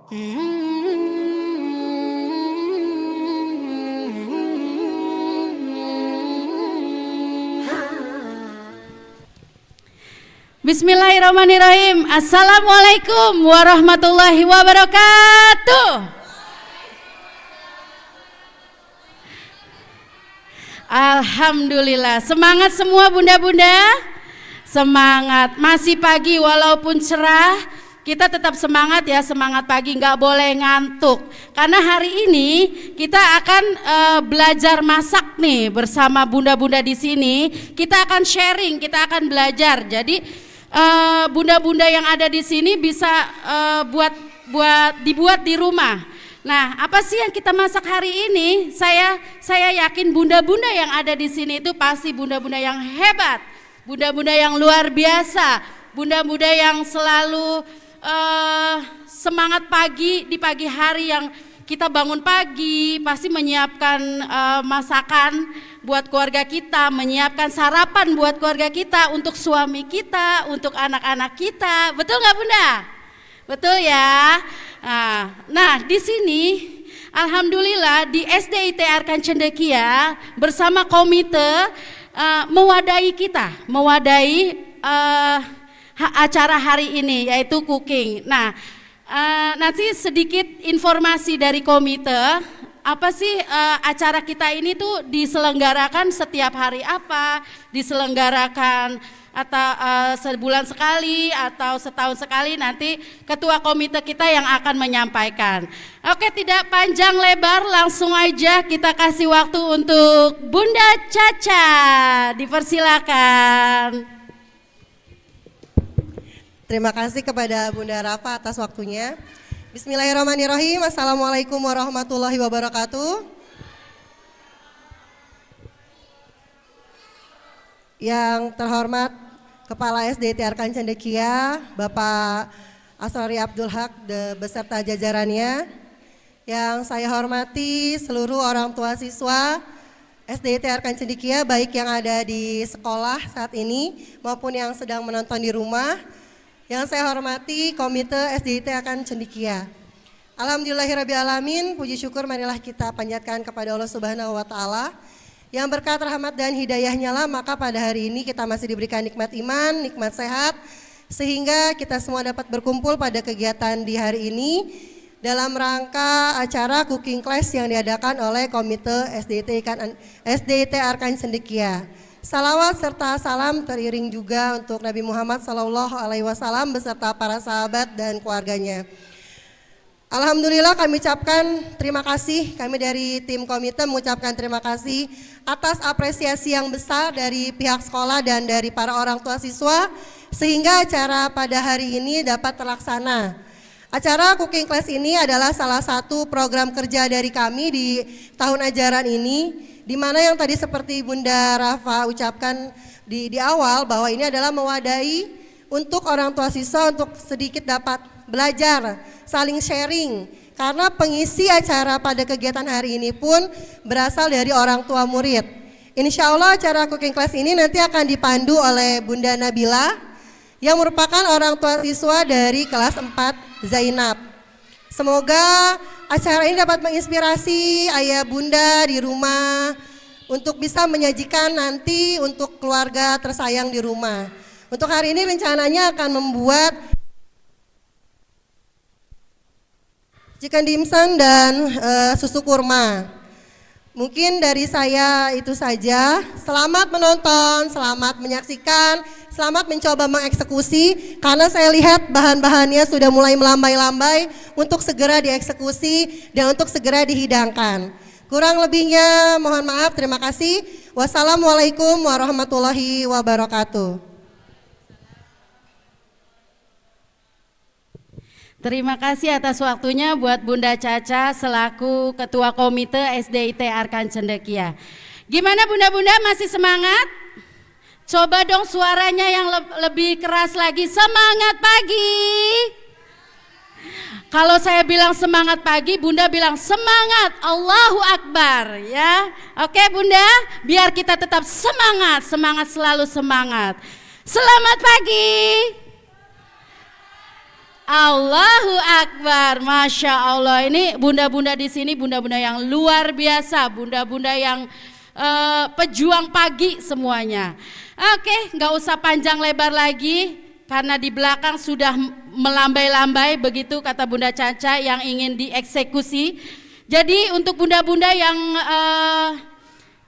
Bismillahirrahmanirrahim. Assalamualaikum warahmatullahi wabarakatuh. Alhamdulillah. Semangat semua bunda-bunda. Semangat. Masih pagi walaupun cerah. Kita tetap semangat ya, semangat pagi, nggak boleh ngantuk. Karena hari ini kita akan belajar masak nih bersama bunda-bunda di sini. Kita akan sharing, kita akan belajar. Jadi bunda-bunda yang ada di sini bisa dibuat di rumah. Nah, apa sih yang kita masak hari ini? Saya yakin bunda-bunda yang ada di sini itu pasti bunda-bunda yang hebat, bunda-bunda yang luar biasa, bunda-bunda yang selalu semangat pagi di pagi hari yang kita bangun pagi pasti menyiapkan masakan buat keluarga kita, menyiapkan sarapan buat keluarga kita, untuk suami kita, untuk anak-anak kita. Betul nggak bunda? Betul ya. Nah di sini alhamdulillah di SDIT Arkan Cendekia bersama komite mewadahi acara hari ini yaitu cooking. Nah, nanti sedikit informasi dari komite, apa sih acara kita ini tuh diselenggarakan setiap hari apa, diselenggarakan atau sebulan sekali atau setahun sekali, nanti ketua komite kita yang akan menyampaikan. Oke, tidak panjang lebar, langsung aja kita kasih waktu untuk Bunda Caca, dipersilakan. Terima kasih kepada Bunda Rafa atas waktunya. Bismillahirrahmanirrahim. Assalamualaikum warahmatullahi wabarakatuh. Yang terhormat Kepala SDIT Arkan Cendekia, Bapak Asrori Abdul Haq beserta jajarannya. Yang saya hormati seluruh orang tua siswa SDIT Arkan Cendekia, baik yang ada di sekolah saat ini maupun yang sedang menonton di rumah. Yang saya hormati Komite SDIT Arkan Cendekia. Alhamdulillahirrabbilalamin, puji syukur marilah kita panjatkan kepada Allah Subhanahu wa Ta'ala. Yang berkat rahmat dan hidayahnya lah, maka pada hari ini kita masih diberikan nikmat iman, nikmat sehat, sehingga kita semua dapat berkumpul pada kegiatan di hari ini dalam rangka acara cooking class yang diadakan oleh Komite SDIT Arkan Cendekia. Salawat serta salam teriring juga untuk Nabi Muhammad SAW beserta para sahabat dan keluarganya. Alhamdulillah kami ucapkan terima kasih, kami dari tim komite mengucapkan terima kasih atas apresiasi yang besar dari pihak sekolah dan dari para orang tua siswa sehingga acara pada hari ini dapat terlaksana. Acara cooking class ini adalah salah satu program kerja dari kami di tahun ajaran ini, di mana yang tadi seperti Bunda Rafa ucapkan di awal bahwa ini adalah mewadahi untuk orang tua siswa untuk sedikit dapat belajar, saling sharing. Karena pengisi acara pada kegiatan hari ini pun berasal dari orang tua murid. Insya Allah acara cooking class ini nanti akan dipandu oleh Bunda Nabila yang merupakan orang tua siswa dari kelas 4 Zainab. Semoga acara ini dapat menginspirasi ayah bunda di rumah untuk bisa menyajikan nanti untuk keluarga tersayang di rumah. Untuk hari ini rencananya akan membuat chicken dimsum dan susu kurma. Mungkin dari saya itu saja. Selamat menonton, selamat menyaksikan, selamat mencoba mengeksekusi, karena saya lihat bahan-bahannya sudah mulai melambai-lambai untuk segera dieksekusi dan untuk segera dihidangkan. Kurang lebihnya mohon maaf, terima kasih. Wassalamualaikum warahmatullahi wabarakatuh. Terima kasih atas waktunya buat Bunda Caca selaku Ketua Komite SDIT Arkan Cendekia. Gimana bunda-bunda, masih semangat? Coba dong suaranya yang lebih keras lagi, semangat pagi. Kalau saya bilang semangat pagi, bunda bilang semangat, Allahu Akbar ya. Oke bunda, biar kita tetap semangat, semangat selalu semangat. Selamat pagi. Allahu Akbar, Masya Allah. Ini bunda-bunda di sini, bunda-bunda yang luar biasa, bunda-bunda yang pejuang pagi semuanya. Oke, nggak usah panjang lebar lagi, karena di belakang sudah melambai-lambai begitu kata Bunda Caca yang ingin dieksekusi. Jadi untuk bunda-bunda yang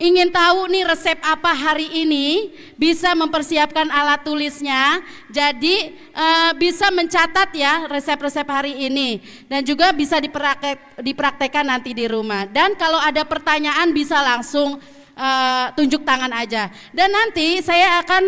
ingin tahu nih resep apa hari ini, bisa mempersiapkan alat tulisnya. Jadi bisa mencatat ya resep-resep hari ini, dan juga bisa dipraktekkan nanti di rumah. Dan kalau ada pertanyaan bisa langsung tunjuk tangan aja. Dan nanti saya akan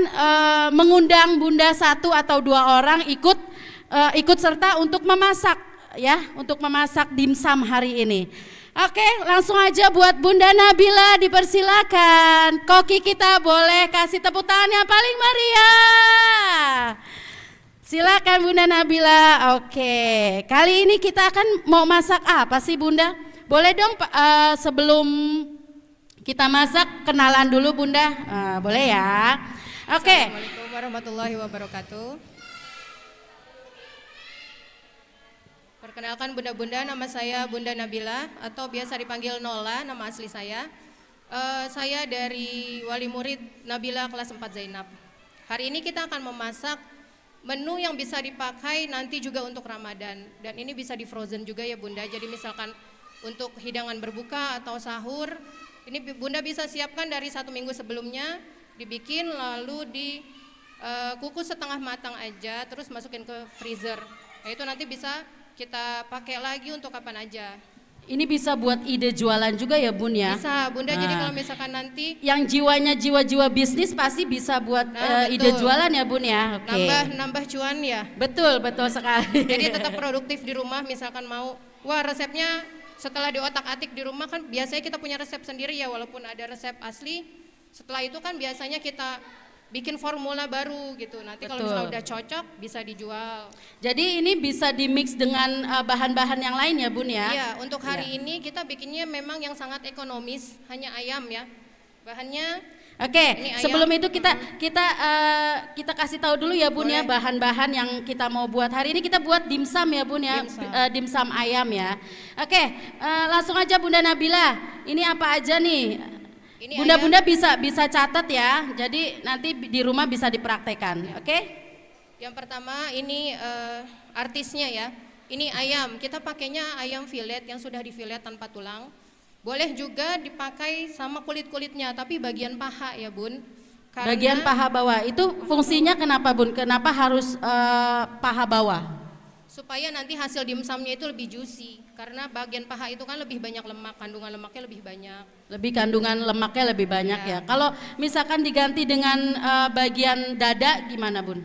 mengundang bunda 1 atau 2 orang ikut serta untuk memasak ya, untuk memasak dimsum hari ini. Oke, langsung aja buat Bunda Nabila dipersilakan. Koki kita boleh kasih tepuk tangan yang paling meriah. Silakan Bunda Nabila. Oke, kali ini kita akan mau masak apa sih Bunda? Boleh dong sebelum kita masak kenalan dulu Bunda. Boleh ya? Oke. Assalamualaikum warahmatullahi wabarakatuh. Perkenalkan bunda-bunda, nama saya Bunda Nabila atau biasa dipanggil Nola, nama asli saya. Saya dari wali murid Nabila kelas 4 Zainab. Hari ini kita akan memasak menu yang bisa dipakai nanti juga untuk Ramadan. Dan ini bisa di frozen juga ya Bunda. Jadi misalkan untuk hidangan berbuka atau sahur, ini Bunda bisa siapkan dari 1 minggu sebelumnya, dibikin lalu dikukus setengah matang aja, terus masukin ke freezer. Nah, itu nanti bisa kita pakai lagi untuk kapan aja. Ini bisa buat ide jualan juga ya Bun ya? Bisa Bunda, jadi kalau misalkan nanti yang jiwanya jiwa-jiwa bisnis pasti bisa buat ide jualan ya Bun ya? Oke. Nambah cuan ya. Betul sekali. Jadi tetap produktif di rumah, misalkan mau, wah resepnya setelah diotak-atik di rumah kan biasanya kita punya resep sendiri ya, walaupun ada resep asli. Setelah itu kan biasanya kita bikin formula baru gitu. Nanti kalau misalnya udah cocok bisa dijual. Jadi ini bisa dimix dengan bahan-bahan yang lain ya Bun ya? Iya, untuk hari ini kita bikinnya memang yang sangat ekonomis, hanya ayam ya. Bahannya. Oke, sebelum itu kita kasih tahu dulu ya Bun. Boleh. Ya bahan-bahan yang kita mau buat hari ini. Kita buat dimsum ya Bun ya, dimsum ayam ya. Oke, langsung aja Bunda Nabila. Ini apa aja nih? Bunda-bunda bisa catat ya, jadi nanti di rumah bisa dipraktekkan, oke? Yang pertama ini artisnya ya, ini ayam, kita pakainya ayam filet yang sudah difilet tanpa tulang. Boleh juga dipakai sama kulit-kulitnya, tapi bagian paha ya Bun. Bagian paha bawah, itu fungsinya kenapa Bun? Kenapa harus paha bawah? Supaya nanti hasil dimsumnya itu lebih juicy, karena bagian paha itu kan lebih banyak lemak, kandungan lemaknya lebih banyak. Kandungan lemaknya lebih banyak ya. Kalau misalkan diganti dengan bagian dada gimana Bun?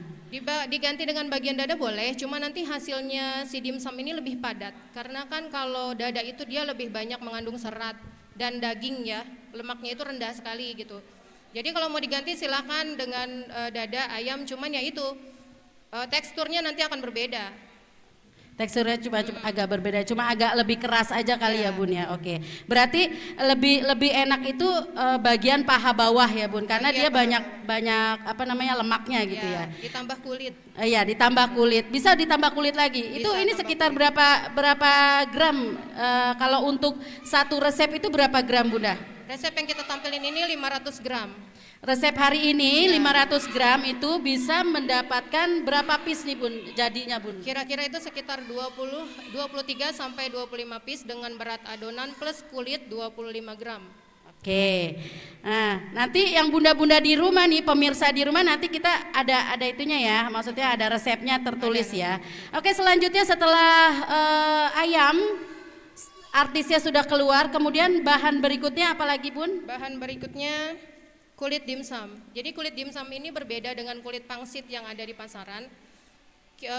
Diganti dengan bagian dada boleh, cuma nanti hasilnya si dimsum ini lebih padat. Karena kan kalau dada itu dia lebih banyak mengandung serat dan daging ya, lemaknya itu rendah sekali gitu. Jadi kalau mau diganti silakan dengan dada ayam, cuman ya itu teksturnya nanti akan berbeda. Teksturnya cuma agak berbeda, cuma agak lebih keras aja kali ya Bun ya. Oke. Berarti lebih enak itu bagian paha bawah ya Bun, karena dia banyak apa namanya lemaknya gitu ya. Ditambah kulit. Iya, ditambah kulit. Bisa ditambah kulit lagi. Itu ini sekitar kulit. berapa gram? Kalau untuk satu resep itu berapa gram Bunda? Resep yang kita tampilin ini 500 gram. Resep hari ini 500 gram itu bisa mendapatkan berapa piece nih Bun jadinya Bun? Kira-kira itu sekitar 23 sampai 25 piece dengan berat adonan plus kulit 25 gram. Oke. Nah, nanti yang bunda-bunda di rumah nih, pemirsa di rumah, nanti kita ada itunya ya. Maksudnya ada resepnya tertulis ya. Oke, selanjutnya setelah ayam artisnya sudah keluar, kemudian bahan berikutnya apa lagi Bun? Bahan berikutnya kulit dimsum. Jadi kulit dimsum ini berbeda dengan kulit pangsit yang ada di pasaran.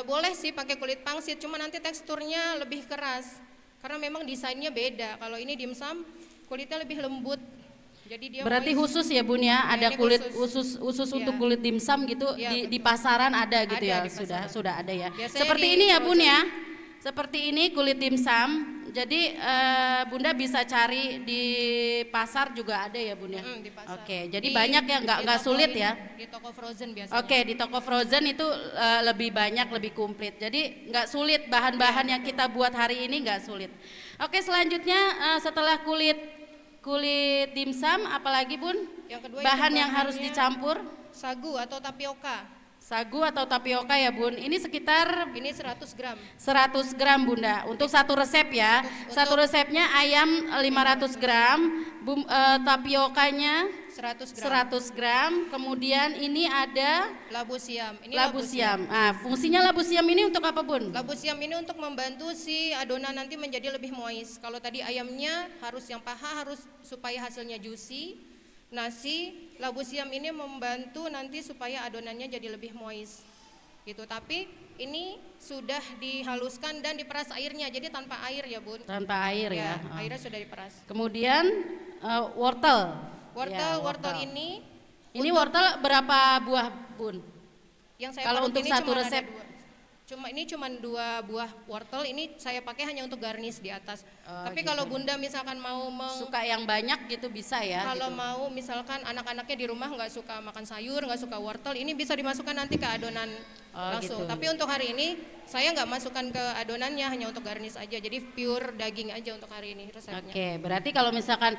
Boleh sih pakai kulit pangsit, cuma nanti teksturnya lebih keras karena memang desainnya beda. Kalau ini dimsum kulitnya lebih lembut. Jadi dia berarti khusus ya Bun ya, ada kulit khusus untuk kulit dimsum gitu di pasaran ada gitu ya, sudah ada ya. Biasanya seperti ini ya Bun ya. Seperti ini kulit dimsum. Jadi Bunda bisa cari di pasar juga ada ya Bun ya? Di pasar. Oke, jadi banyak ya, nggak toko sulit ini, ya? Di toko frozen biasanya. Oke, di toko frozen itu lebih banyak, lebih komplit. Jadi nggak sulit, bahan-bahan yang kita buat hari ini nggak sulit. Oke, selanjutnya setelah kulit dimsum, apalagi Bun? Yang kedua bahan itu yang harus bahannya dicampur? sagu atau tapioka. Sagu atau tapioka ya Bun. Ini sekitar Ini 100 gram. 100 gram Bunda. Untuk satu resep ya. Satu resepnya ayam 500 gram, tapiokanya 100 gram. 100 gram. Kemudian ini ada Labu siam. Ini labu siam. Ah, fungsinya labu siam ini untuk apa Bun? Labu siam ini untuk membantu si adonan nanti menjadi lebih moist. Kalau tadi ayamnya harus yang paha harus supaya hasilnya juicy. Nasi labu siam ini membantu nanti supaya adonannya jadi lebih moist. Gitu. Tapi ini sudah dihaluskan dan diperas airnya. Jadi tanpa air ya, Bun. Tanpa air ya. Airnya sudah diperas. Kemudian wortel. Ya, Wortel ini wortel berapa buah Bun? yang saya Kalau parut untuk ini satu cuma resep? ada 2. Cuma 2 buah wortel ini saya pakai hanya untuk garnish di atas. Tapi gitu. kalau Bunda misalkan mau Suka yang banyak gitu bisa ya? kalau gitu. mau misalkan anak-anaknya di rumah nggak suka makan sayur, nggak suka wortel, ini bisa dimasukkan nanti ke adonan langsung. Gitu. Tapi untuk hari ini saya nggak masukkan ke adonannya, hanya untuk garnish aja. Jadi pure daging aja untuk hari ini resepnya. Oke, berarti kalau misalkan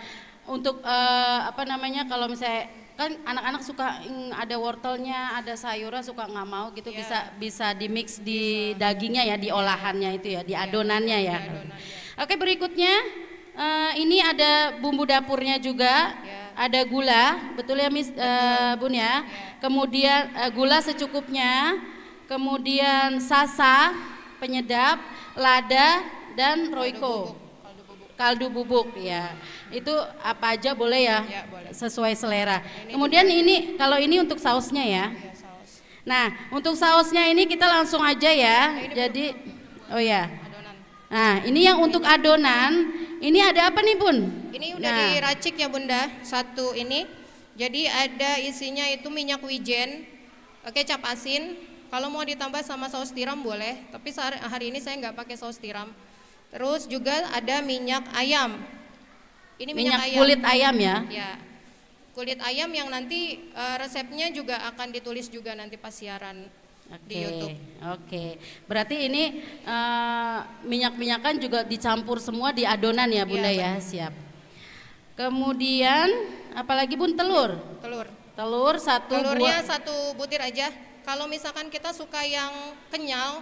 untuk kalau misalnya kan anak-anak suka ada wortelnya, ada sayurnya suka nggak mau gitu, bisa di mix di dagingnya ya, di olahannya itu ya, di adonannya ya. Oke, berikutnya ini ada bumbu dapurnya juga, ada gula, betul ya Bun ya. Kemudian gula secukupnya, kemudian sasa penyedap, lada dan roiko. Kaldu bubuk ya. Itu apa aja boleh ya? Ya, boleh. Sesuai selera. Kemudian ini kalau ini untuk sausnya ya. Saus. Nah, untuk sausnya ini kita langsung aja ya. Jadi oh ya. Adonan. Nah, ini yang untuk adonan, ini ada apa nih Bun? Ini udah diracik ya Bunda, satu ini. Jadi ada isinya itu minyak wijen, kecap asin. Kalau mau ditambah sama saus tiram boleh, tapi hari ini saya nggak pakai saus tiram. Terus juga ada minyak ayam. Ini minyak ayam. kulit ayam ya. Ya. Kulit ayam yang nanti resepnya juga akan ditulis juga nanti pas siaran di YouTube. Oke. Berarti ini minyak-minyakan juga dicampur semua di adonan ya Bunda ya. Siap. Kemudian apalagi Bun, telur. Telur satu Telurnya buah. 1 butir aja. Kalau misalkan kita suka yang kenyal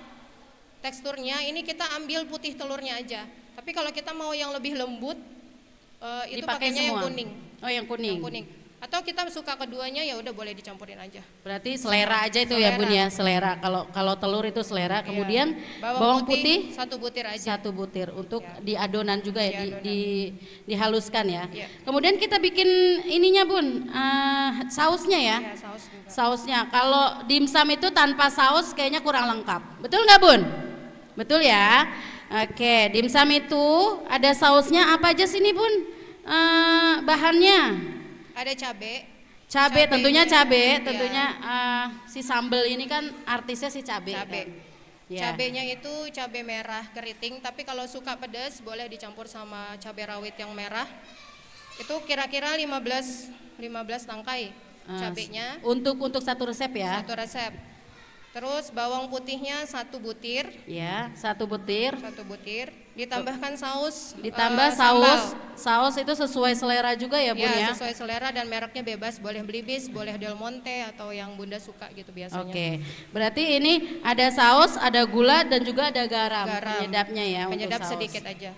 teksturnya, ini kita ambil putih telurnya aja. Tapi kalau kita mau yang lebih lembut, itu Dipakai pakainya yang semua? kuning. Oh, yang kuning. Yang kuning. Atau kita suka keduanya ya udah boleh dicampurin aja. Berarti selera aja itu ya Bun ya, selera. Kalau telur itu selera. Kemudian Bawang bawang putih 1 butir aja. 1 butir untuk di adonan juga ya, dihaluskan ya. Ya. Kemudian kita bikin ininya Bun, sausnya ya. Ya, saus juga. Sausnya, kalau dimsum itu tanpa saus kayaknya kurang lengkap. Betul nggak Bun? Betul ya. Oke, dimsum itu ada sausnya apa aja sini Bun? Bahannya? Ada cabe. Cabe, tentunya cabe, ya. tentunya si sambel ini kan artisnya si cabe. Cabe. Kan? Ya. Cabenya itu cabe merah keriting, tapi kalau suka pedas boleh dicampur sama cabe rawit yang merah. Itu kira-kira 15 tangkai cabenya. Untuk satu resep ya. Satu resep. Terus bawang putihnya 1 butir. Ya, 1 butir. 1 butir. Ditambahkan saus. Ditambah sambal. saus itu sesuai selera juga ya Bun ya. Sesuai selera dan mereknya bebas. Boleh Belibis, boleh Del Monte atau yang Bunda suka gitu biasanya. Oke, berarti ini ada saus, ada gula dan juga ada garam. Penyedapnya ya. Penyedap untuk saus. sedikit aja.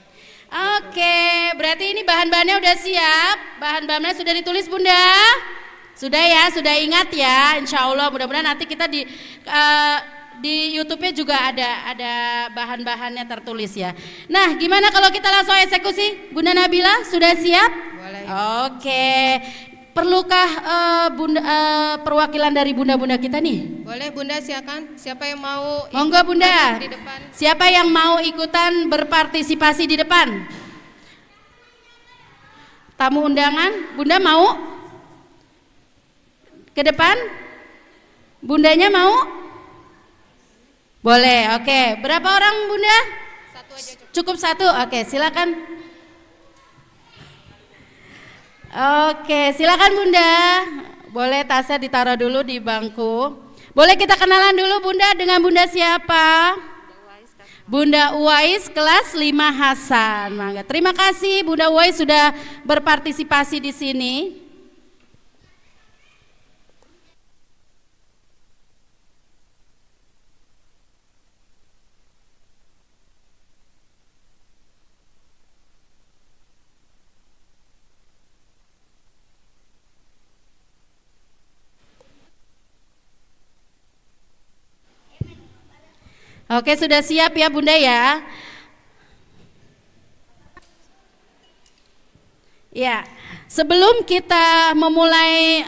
Oke, berarti ini bahan-bahannya udah siap. Bahan-bahannya sudah ditulis Bunda. Sudah ya, sudah ingat ya. Insya Allah mudah-mudahan nanti kita di YouTube-nya juga ada bahan-bahannya tertulis ya. Nah, gimana kalau kita langsung eksekusi? Bunda Nabila sudah siap? Boleh. Oke. Perlukah perwakilan dari bunda-bunda kita nih? Boleh Bunda, silakan. Siapa yang mau Monggo Bunda. di depan? Siapa yang mau ikutan berpartisipasi di depan? Tamu undangan, Bunda mau? Ke depan? Bundanya mau? Boleh, oke. Berapa orang Bunda? Satu aja cukup. Cukup satu, oke silakan. Oke, silakan Bunda. Boleh tasnya ditaruh dulu di bangku. Boleh kita kenalan dulu Bunda, dengan Bunda siapa? Bunda Uwais kelas 5 Hasan. Mangga. Terima kasih Bunda Uwais sudah berpartisipasi di sini. Oke, sudah siap ya Bunda ya? Ya, sebelum kita memulai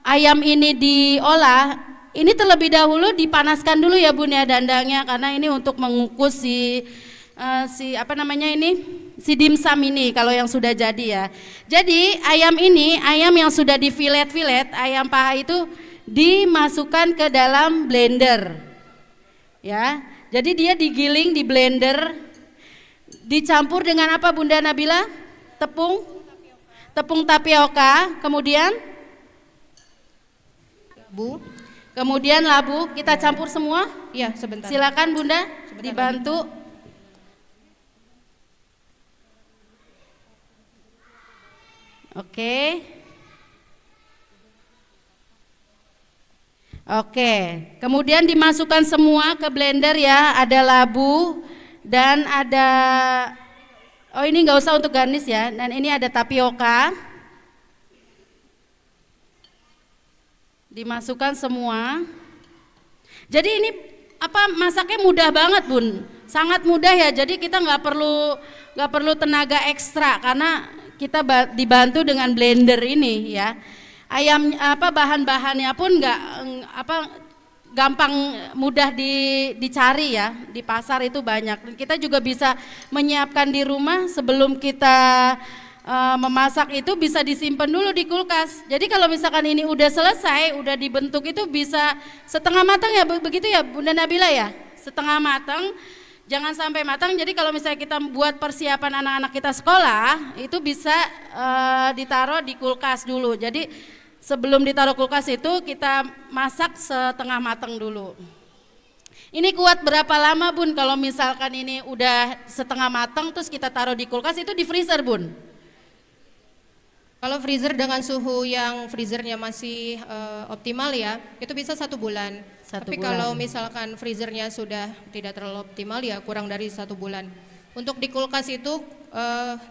ayam ini diolah, ini terlebih dahulu dipanaskan dulu ya Bunda dandangnya, karena ini untuk mengukus si dimsum ini kalau yang sudah jadi ya. Jadi ayam ini, ayam yang sudah di filet, ayam paha itu dimasukkan ke dalam blender. Ya, jadi dia digiling di blender, dicampur dengan apa Bunda Nabila? Tepung tapioka, kemudian kemudian labu, kita campur semua. Iya, sebentar. Silakan Bunda, Sebentar dibantu. Oke, kemudian dimasukkan semua ke blender ya, ada labu dan ada, oh ini nggak usah untuk garnish ya, dan ini ada tapioka, dimasukkan semua. Jadi ini masaknya mudah banget Bun, sangat mudah ya, jadi kita nggak perlu tenaga ekstra karena kita dibantu dengan blender ini ya. Ayam bahan-bahannya pun gampang mudah dicari ya, di pasar itu banyak. Kita juga bisa menyiapkan di rumah sebelum kita memasak, itu bisa disimpan dulu di kulkas. Jadi kalau misalkan ini udah selesai, udah dibentuk, itu bisa setengah matang ya, begitu ya Bunda Nabila ya, setengah matang. Jangan sampai matang. Jadi kalau misalnya kita buat persiapan anak-anak kita sekolah, itu bisa ditaruh di kulkas dulu. Jadi sebelum ditaruh kulkas itu kita masak setengah matang dulu. Ini kuat berapa lama Bun? Kalau misalkan ini udah setengah matang terus kita taruh di kulkas, itu di freezer Bun? Kalau freezer dengan suhu yang freezernya masih optimal ya, itu bisa 1 bulan. Tapi kalau misalkan freezernya sudah tidak terlalu optimal ya kurang dari 1 bulan. Untuk di kulkas itu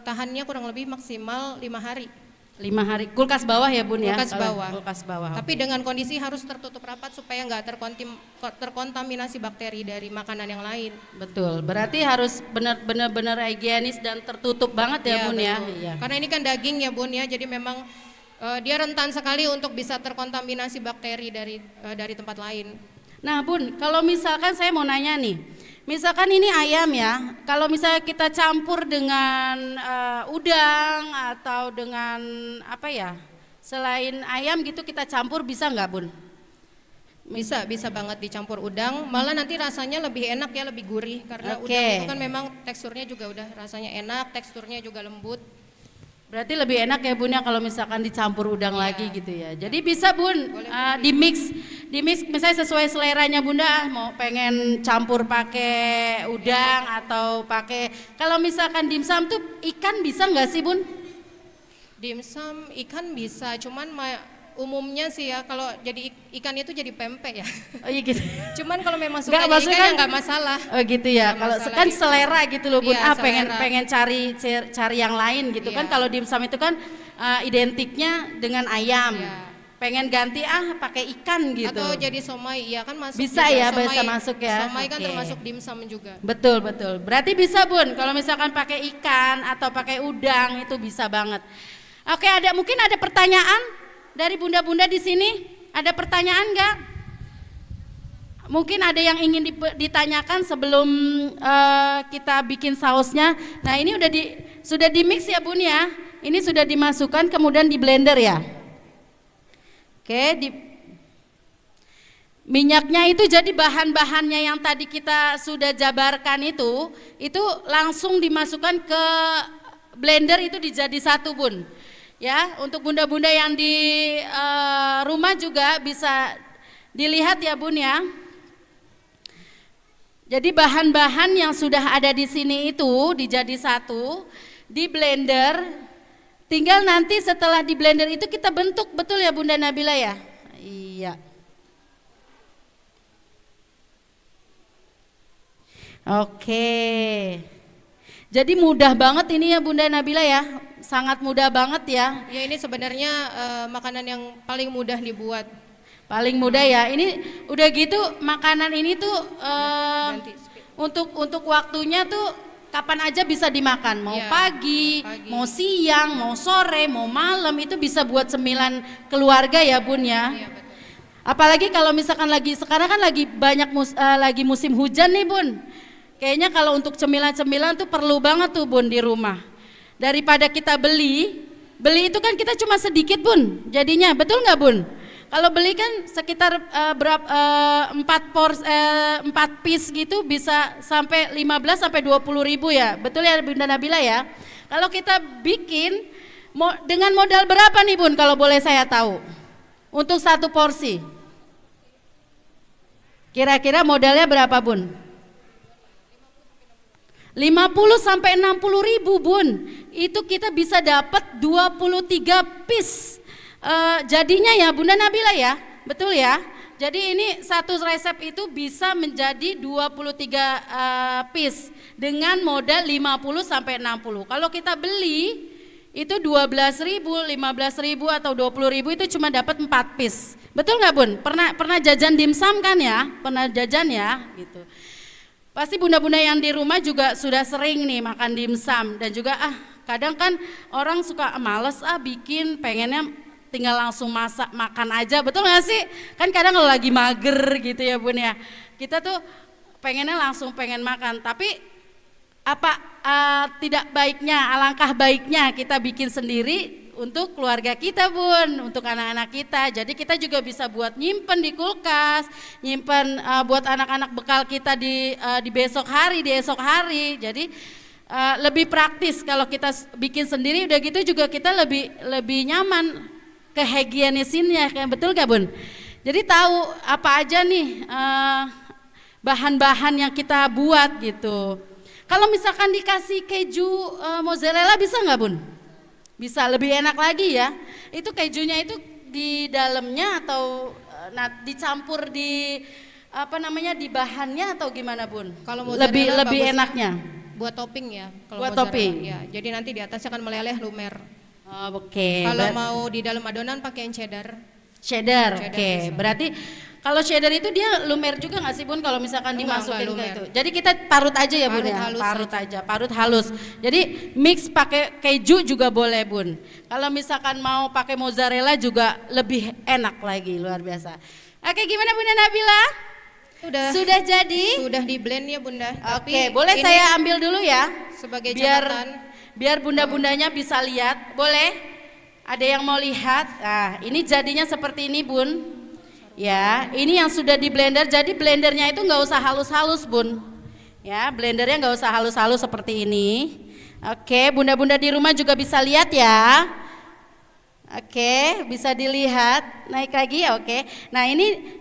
tahannya kurang lebih maksimal 5 hari. 5 hari, kulkas bawah ya Bun ya? Kulkas bawah. Kulkas bawah. Tapi dengan kondisi harus tertutup rapat supaya nggak terkontaminasi bakteri dari makanan yang lain. Betul, berarti harus benar-benar higienis dan tertutup banget ya Bun ya? Iya. Karena ini kan daging ya Bun ya, jadi memang dia rentan sekali untuk bisa terkontaminasi bakteri dari tempat lain. Nah Bun, kalau misalkan saya mau nanya nih, misalkan ini ayam ya, kalau misalnya kita campur dengan udang atau dengan selain ayam gitu kita campur, bisa nggak Bun? Bisa banget dicampur udang, malah nanti rasanya lebih enak ya, lebih gurih karena udang itu kan memang teksturnya juga udah rasanya enak, teksturnya juga lembut. Berarti lebih enak ya Bun ya kalau misalkan dicampur udang lagi gitu ya. Jadi bisa Bun di mix misalnya sesuai seleranya Bunda, mau pengen campur pakai udang atau pakai, kalau misalkan dimsum tuh ikan bisa nggak sih Bun? Dimsum ikan bisa, cuman umumnya sih ya kalau jadi ikan itu jadi pempek ya. Oh iya gitu. Cuman kalau memang suka ikan ya nggak masalah. Oh gitu ya. Kalau kan gitu. Selera gitu loh Bun. Iya, pengen cari yang lain gitu kan. Kalau dimsum itu kan identiknya dengan ayam. Iya. Pengen ganti pakai ikan gitu. Atau jadi somai, iya kan masuk. Bisa juga. Ya, bisa masuk ya. Somai kan termasuk dimsum juga. Betul. Berarti bisa Bun. Kalau misalkan pakai ikan atau pakai udang itu bisa banget. Oke, mungkin ada pertanyaan dari bunda-bunda di sini, ada pertanyaan nggak? Mungkin ada yang ingin ditanyakan sebelum kita bikin sausnya. Nah ini sudah di mix ya Bun ya. Ini sudah dimasukkan kemudian di blender ya. Oke, Minyaknya itu jadi bahan-bahannya yang tadi kita sudah jabarkan itu langsung dimasukkan ke blender itu dijadi satu bun. Ya, untuk bunda-bunda yang di rumah juga bisa dilihat ya bun ya. Jadi bahan-bahan yang sudah ada di sini itu dijadi satu, di blender. Tinggal nanti setelah di blender itu kita bentuk, betul ya Bunda Nabila ya? Iya. Oke. Jadi mudah banget ini ya Bunda Nabila ya, sangat mudah banget ya. Ya ini sebenarnya makanan yang paling mudah dibuat. Paling mudah ya. Ini udah gitu makanan ini tuh Ganti. untuk waktunya tuh kapan aja bisa dimakan. Mau Iya, pagi, pagi, mau siang, mau sore, mau malam itu bisa buat cemilan keluarga ya Bun ya. Iya betul. Apalagi kalau misalkan sekarang kan lagi banyak lagi musim hujan nih Bun. Kayaknya kalau untuk cemilan-cemilan tuh perlu banget tuh Bun di rumah. Daripada kita beli itu kan kita cuma sedikit Bun. Jadinya betul nggak Bun? Kalau beli kan sekitar 4 piece gitu bisa sampai 15 sampai 20 ribu ya. Betul ya Bunda Nabila ya? Kalau kita bikin dengan modal berapa nih Bun kalau boleh saya tahu? Untuk satu porsi. Kira-kira modalnya berapa Bun? 50 sampai 60 ribu Bun. Itu kita bisa dapat 23 piece. Jadinya ya Bunda Nabila ya, betul ya. Jadi ini satu resep itu bisa menjadi 23 piece dengan modal 50 sampai 60. Kalau kita beli itu 12 ribu, 15 ribu atau 20 ribu itu cuma dapat 4 piece. Betul nggak Bun? Pernah jajan dimsum kan ya? Pernah jajan ya gitu. Pasti bunda-bunda yang di rumah juga sudah sering nih makan dimsum dan juga kadang kan orang suka males bikin, pengennya tinggal langsung masak makan aja, betul nggak sih? Kan kadang kalau lagi mager gitu ya Bun ya, kita tuh pengennya langsung pengen makan. Tapi tidak baiknya, alangkah baiknya kita bikin sendiri untuk keluarga kita Bun, untuk anak-anak kita. Jadi kita juga bisa buat nyimpen di kulkas, nyimpen buat anak-anak bekal kita di besok hari, di esok hari. Jadi lebih praktis kalau kita bikin sendiri, udah gitu juga kita lebih nyaman kehigienisinnya, betul gak Bun? Jadi tahu apa aja nih bahan-bahan yang kita buat gitu. Kalau misalkan dikasih keju mozzarella bisa nggak Bun? Bisa, lebih enak lagi ya. Itu kejunya itu di dalamnya atau dicampur di di bahannya atau gimana Bun? Kalau lebih mozzarella enaknya buat topping ya. Kalau buat mozzarella, topping. ya. Jadi nanti di atasnya akan meleleh lumer. Oke. Kalau mau di dalam adonan pakai yang cheddar. Cheddar. Oke. Bisa. Berarti kalau cheddar itu dia lumer juga nggak sih Bun kalau misalkan Enggak dimasukin ke lumer. itu. Jadi kita parut aja ya Bun Parut ya. halus Parut aja, parut halus. Jadi mix pakai keju juga boleh Bun. Kalau misalkan mau pakai mozzarella juga lebih enak lagi, luar biasa. Oke, gimana Bunda Nabila? Sudah jadi? Sudah di blend ya Bunda. Oke, boleh saya ambil dulu ya? Sebagai biar catatan. biar bunda-bundanya bisa lihat. Boleh? Ada yang mau lihat? Nah, ini jadinya seperti ini Bun. Ya, ini yang sudah di blender. Jadi blendernya itu nggak usah halus-halus Bun. Ya, blendernya nggak usah halus-halus seperti ini. Oke, bunda-bunda di rumah juga bisa lihat ya. Oke, bisa dilihat. Naik lagi ya, oke. Nah ini,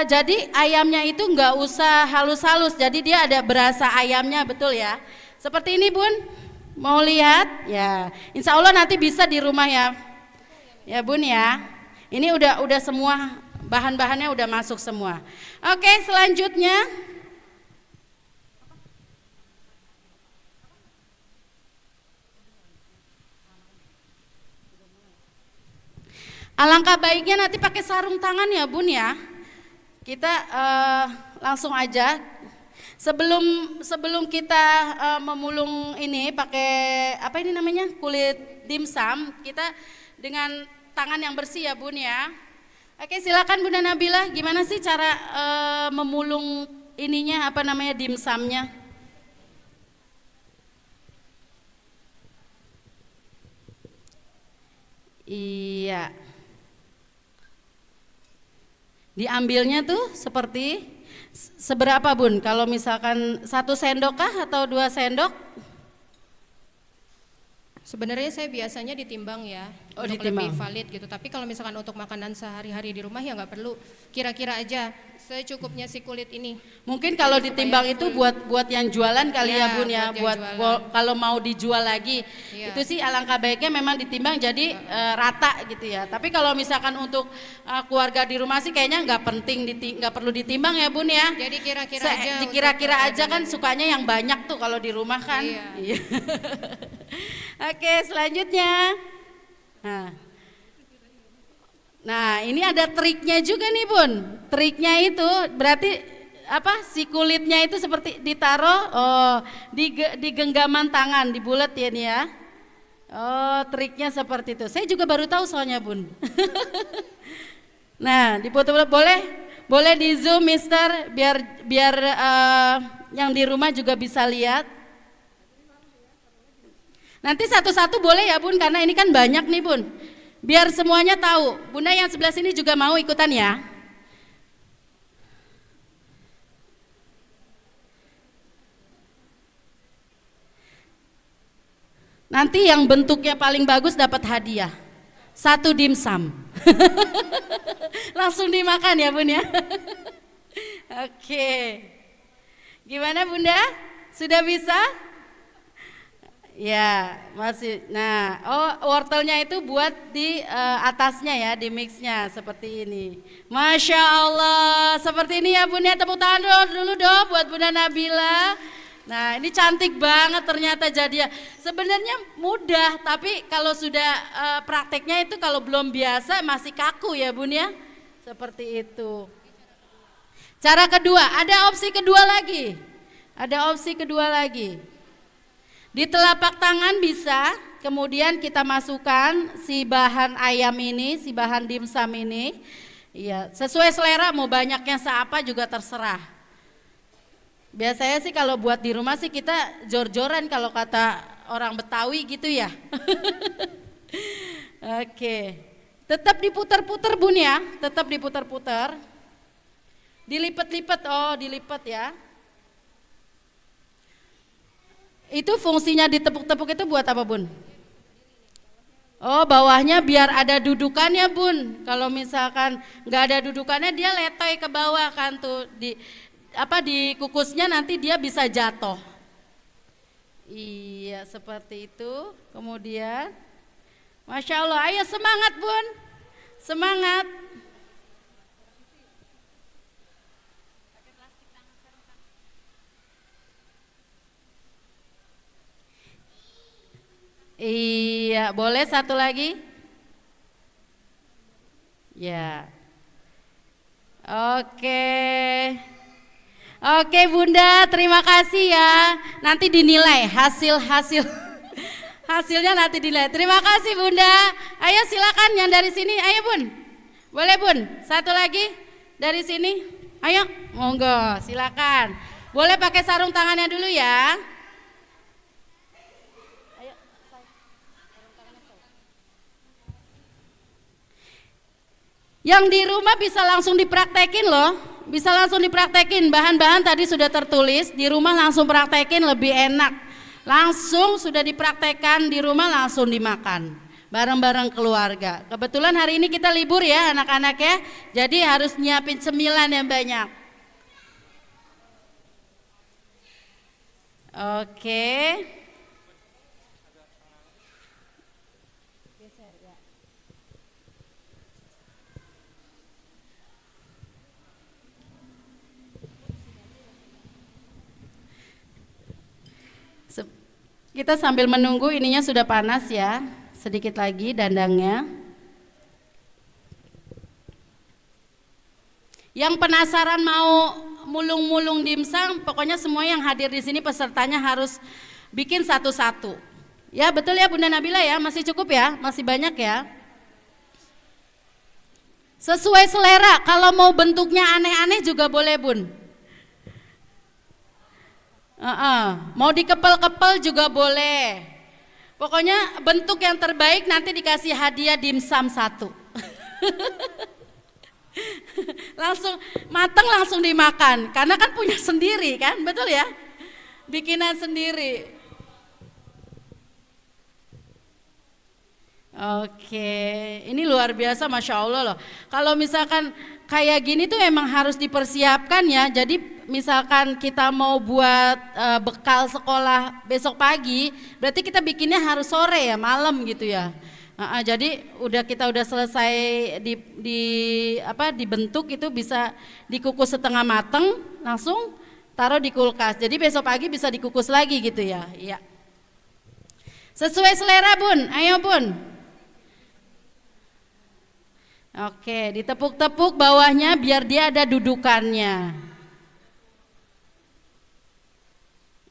jadi ayamnya itu nggak usah halus-halus. Jadi dia ada berasa ayamnya, betul ya. Seperti ini Bun. Mau lihat? Ya, insya Allah nanti bisa di rumah ya. Ya Bun ya. Ini udah semua bahan-bahannya udah masuk semua. Oke, selanjutnya. Alangkah baiknya nanti pakai sarung tangan ya Bun ya. Kita langsung aja. Sebelum kita memulung ini pakai apa ini namanya, kulit dimsum, kita dengan tangan yang bersih ya Bun ya. Oke, silakan Bunda Nabila, gimana sih cara memulung ininya apa namanya dimsumnya? Iya. Diambilnya tuh seperti seberapa Bun? Kalau misalkan 1 sendok kah atau 2 sendok? Sebenarnya saya biasanya ditimbang ya, Oh, untuk ditimbang. lebih valid gitu. Tapi kalau misalkan untuk makanan sehari-hari di rumah ya nggak perlu. Kira-kira aja, secukupnya si kulit ini. Mungkin kalau Supaya ditimbang itu full. buat yang jualan kali ya Iya, Bun ya, buat yang jualan. kalau mau dijual lagi. Iya. Itu sih alangkah baiknya memang ditimbang jadi rata gitu ya. Tapi kalau misalkan untuk keluarga di rumah sih kayaknya nggak penting, nggak perlu ditimbang ya Bun ya. Jadi kira-kira Se- aja. Dikira-kira untuk aja kan sukanya yang banyak tuh kalau di rumah kan. Iya. Iya. Oke, selanjutnya. Nah, ini ada triknya juga nih Bun. Triknya itu berarti apa? Si kulitnya itu seperti ditaruh di genggaman tangan, dibuletin ya. Oh, triknya seperti itu. Saya juga baru tahu soalnya Bun. Nah, diputar boleh di zoom Mister biar yang di rumah juga bisa lihat. Nanti satu-satu boleh ya Bun, karena ini kan banyak nih Bun. Biar semuanya tahu. Bunda yang sebelah sini juga mau ikutan ya. Nanti yang bentuknya paling bagus dapat hadiah. 1 dimsum. Langsung dimakan ya Bun ya. Oke. Gimana Bunda? Sudah bisa? Ya, masih. Nah, wortelnya itu buat di atasnya ya, di mixnya seperti ini. Masya Allah, seperti ini ya Bun ya. Tepuk tangan dulu dong buat Bunda Nabila. Nah, ini cantik banget ternyata jadi. Sebenarnya mudah, tapi kalau sudah prakteknya itu kalau belum biasa masih kaku ya Bun ya. Seperti itu. Cara kedua, ada opsi kedua lagi. Ada opsi kedua lagi. Di telapak tangan bisa, kemudian kita masukkan si bahan ayam ini, si bahan dimsum ini. Iya, sesuai selera mau banyaknya seapa juga terserah. Biasanya sih kalau buat di rumah sih kita jor-joran kalau kata orang Betawi gitu ya. Oke. Tetap diputar-putar Bun ya, tetap diputar-putar. Dilipat-lipat, dilipat ya. Itu fungsinya ditepuk-tepuk itu buat apa Bun? Oh, bawahnya biar ada dudukannya Bun. Kalau misalkan nggak ada dudukannya dia letoy ke bawah kan tuh di kukusnya nanti dia bisa jatuh. Iya seperti itu. Kemudian, Masya Allah, ayo semangat Bun, semangat. Iya, boleh satu lagi? Ya. Oke. Oke Bunda, terima kasih ya. Nanti dinilai hasilnya nanti dinilai. Terima kasih Bunda. Ayo silakan yang dari sini. Ayo Bun. Boleh Bun? Satu lagi dari sini. Ayo, monggo, silakan. Boleh pakai sarung tangannya dulu ya. Yang di rumah bisa langsung dipraktekin loh, bisa langsung dipraktekin. Bahan-bahan tadi sudah tertulis, di rumah langsung praktekin lebih enak. Langsung sudah dipraktekkan di rumah langsung dimakan bareng-bareng keluarga. Kebetulan hari ini kita libur ya anak-anak ya, jadi harus nyiapin cemilan yang banyak. Oke. Kita sambil menunggu ininya sudah panas ya, sedikit lagi dandangnya. Yang penasaran mau mulung-mulung dimsum, pokoknya semua yang hadir di sini pesertanya harus bikin satu-satu. Ya betul ya Bunda Nabila ya, masih cukup ya, masih banyak ya. Sesuai selera, kalau mau bentuknya aneh-aneh juga boleh Bun. Mau dikepel-kepel juga boleh. Pokoknya bentuk yang terbaik nanti dikasih hadiah dimsum 1. Langsung mateng langsung dimakan, karena kan punya sendiri kan, betul ya? Bikinan sendiri. Oke, ini luar biasa, Masya Allah loh. Kalau misalkan kayak gini tuh emang harus dipersiapkan ya. Jadi misalkan kita mau buat bekal sekolah besok pagi, berarti kita bikinnya harus sore ya, malam gitu ya. Jadi kita udah selesai dibentuk itu bisa dikukus setengah mateng, langsung taruh di kulkas. Jadi besok pagi bisa dikukus lagi gitu ya. Iya. Sesuai selera Bun, ayo Bun. Oke, ditepuk-tepuk bawahnya biar dia ada dudukannya.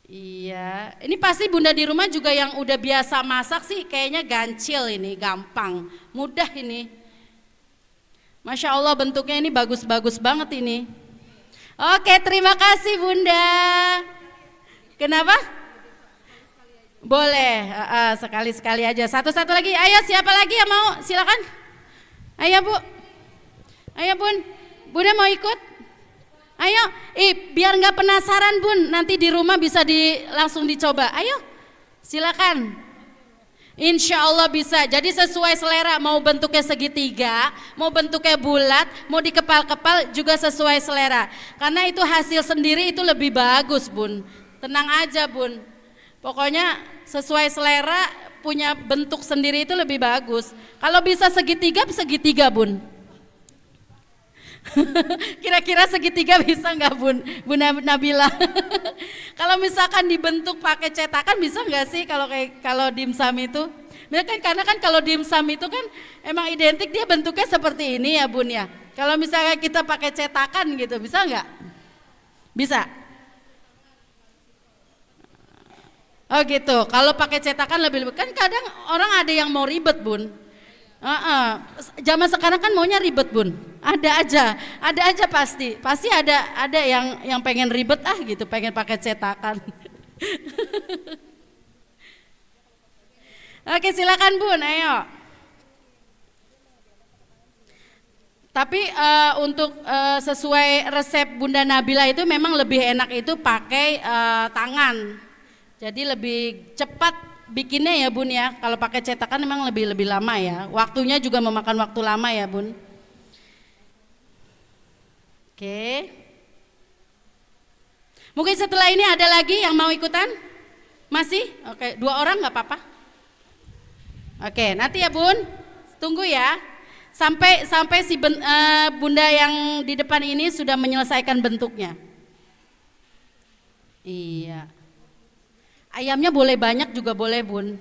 Iya, ini pasti Bunda di rumah juga yang udah biasa masak sih, kayaknya gancil ini, gampang, mudah ini. Masya Allah bentuknya ini bagus-bagus banget ini. Oke, terima kasih Bunda. Kenapa? Boleh, sekali-sekali aja. Satu-satu lagi, ayo siapa lagi yang mau? Silakan. Ayo Bu, ayo Bun, Bunda mau ikut? Ayo, biar nggak penasaran Bun, nanti di rumah bisa langsung dicoba. Ayo, silakan. Insya Allah bisa. Jadi sesuai selera, mau bentuknya segitiga, mau bentuknya bulat, mau dikepal-kepal juga sesuai selera. Karena itu hasil sendiri itu lebih bagus Bun. Tenang aja Bun. Pokoknya sesuai selera, punya bentuk sendiri itu lebih bagus. Kalau bisa segitiga Bun. Kira-kira segitiga bisa nggak Bun Nabila? Kalau misalkan dibentuk pakai cetakan bisa nggak sih kalau dimsum itu? Karena kan kalau dimsum itu kan emang identik dia bentuknya seperti ini ya Bun ya. Kalau misalnya kita pakai cetakan gitu bisa nggak? Bisa. Oh gitu, kalau pakai cetakan lebih kan kadang orang ada yang mau ribet Bun. Zaman sekarang kan maunya ribet Bun. Ada aja pasti ada yang pengen ribet gitu, pengen pakai cetakan. Oke silakan Bun, ayo. Tapi untuk sesuai resep Bunda Nabila itu memang lebih enak itu pakai tangan. Jadi lebih cepat bikinnya ya Bun ya. Kalau pakai cetakan memang lebih lama ya. Waktunya juga memakan waktu lama ya Bun. Oke. Mungkin setelah ini ada lagi yang mau ikutan? Masih? Oke, 2 orang nggak apa-apa. Oke, nanti ya Bun. Tunggu ya. Sampai si Bunda yang di depan ini sudah menyelesaikan bentuknya. Iya. Ayamnya boleh banyak juga boleh Bun.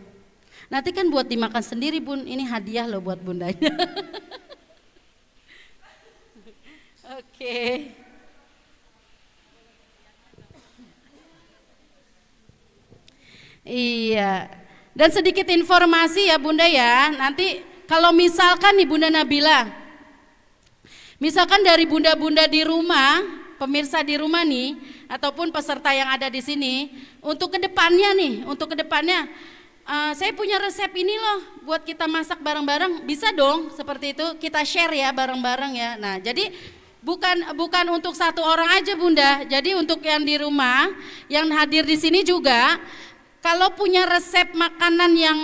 Nanti kan buat dimakan sendiri Bun. Ini hadiah loh buat Bundanya. Oke. Iya. Dan sedikit informasi ya Bunda ya. Nanti kalau misalkan nih Bunda Nabila, misalkan dari bunda-bunda di rumah, pemirsa di rumah nih, ataupun peserta yang ada di sini, untuk kedepannya saya punya resep ini loh buat kita masak bareng-bareng, bisa dong seperti itu, kita share ya bareng-bareng ya. Nah jadi bukan untuk satu orang aja Bunda, jadi untuk yang di rumah, yang hadir di sini juga, kalau punya resep makanan yang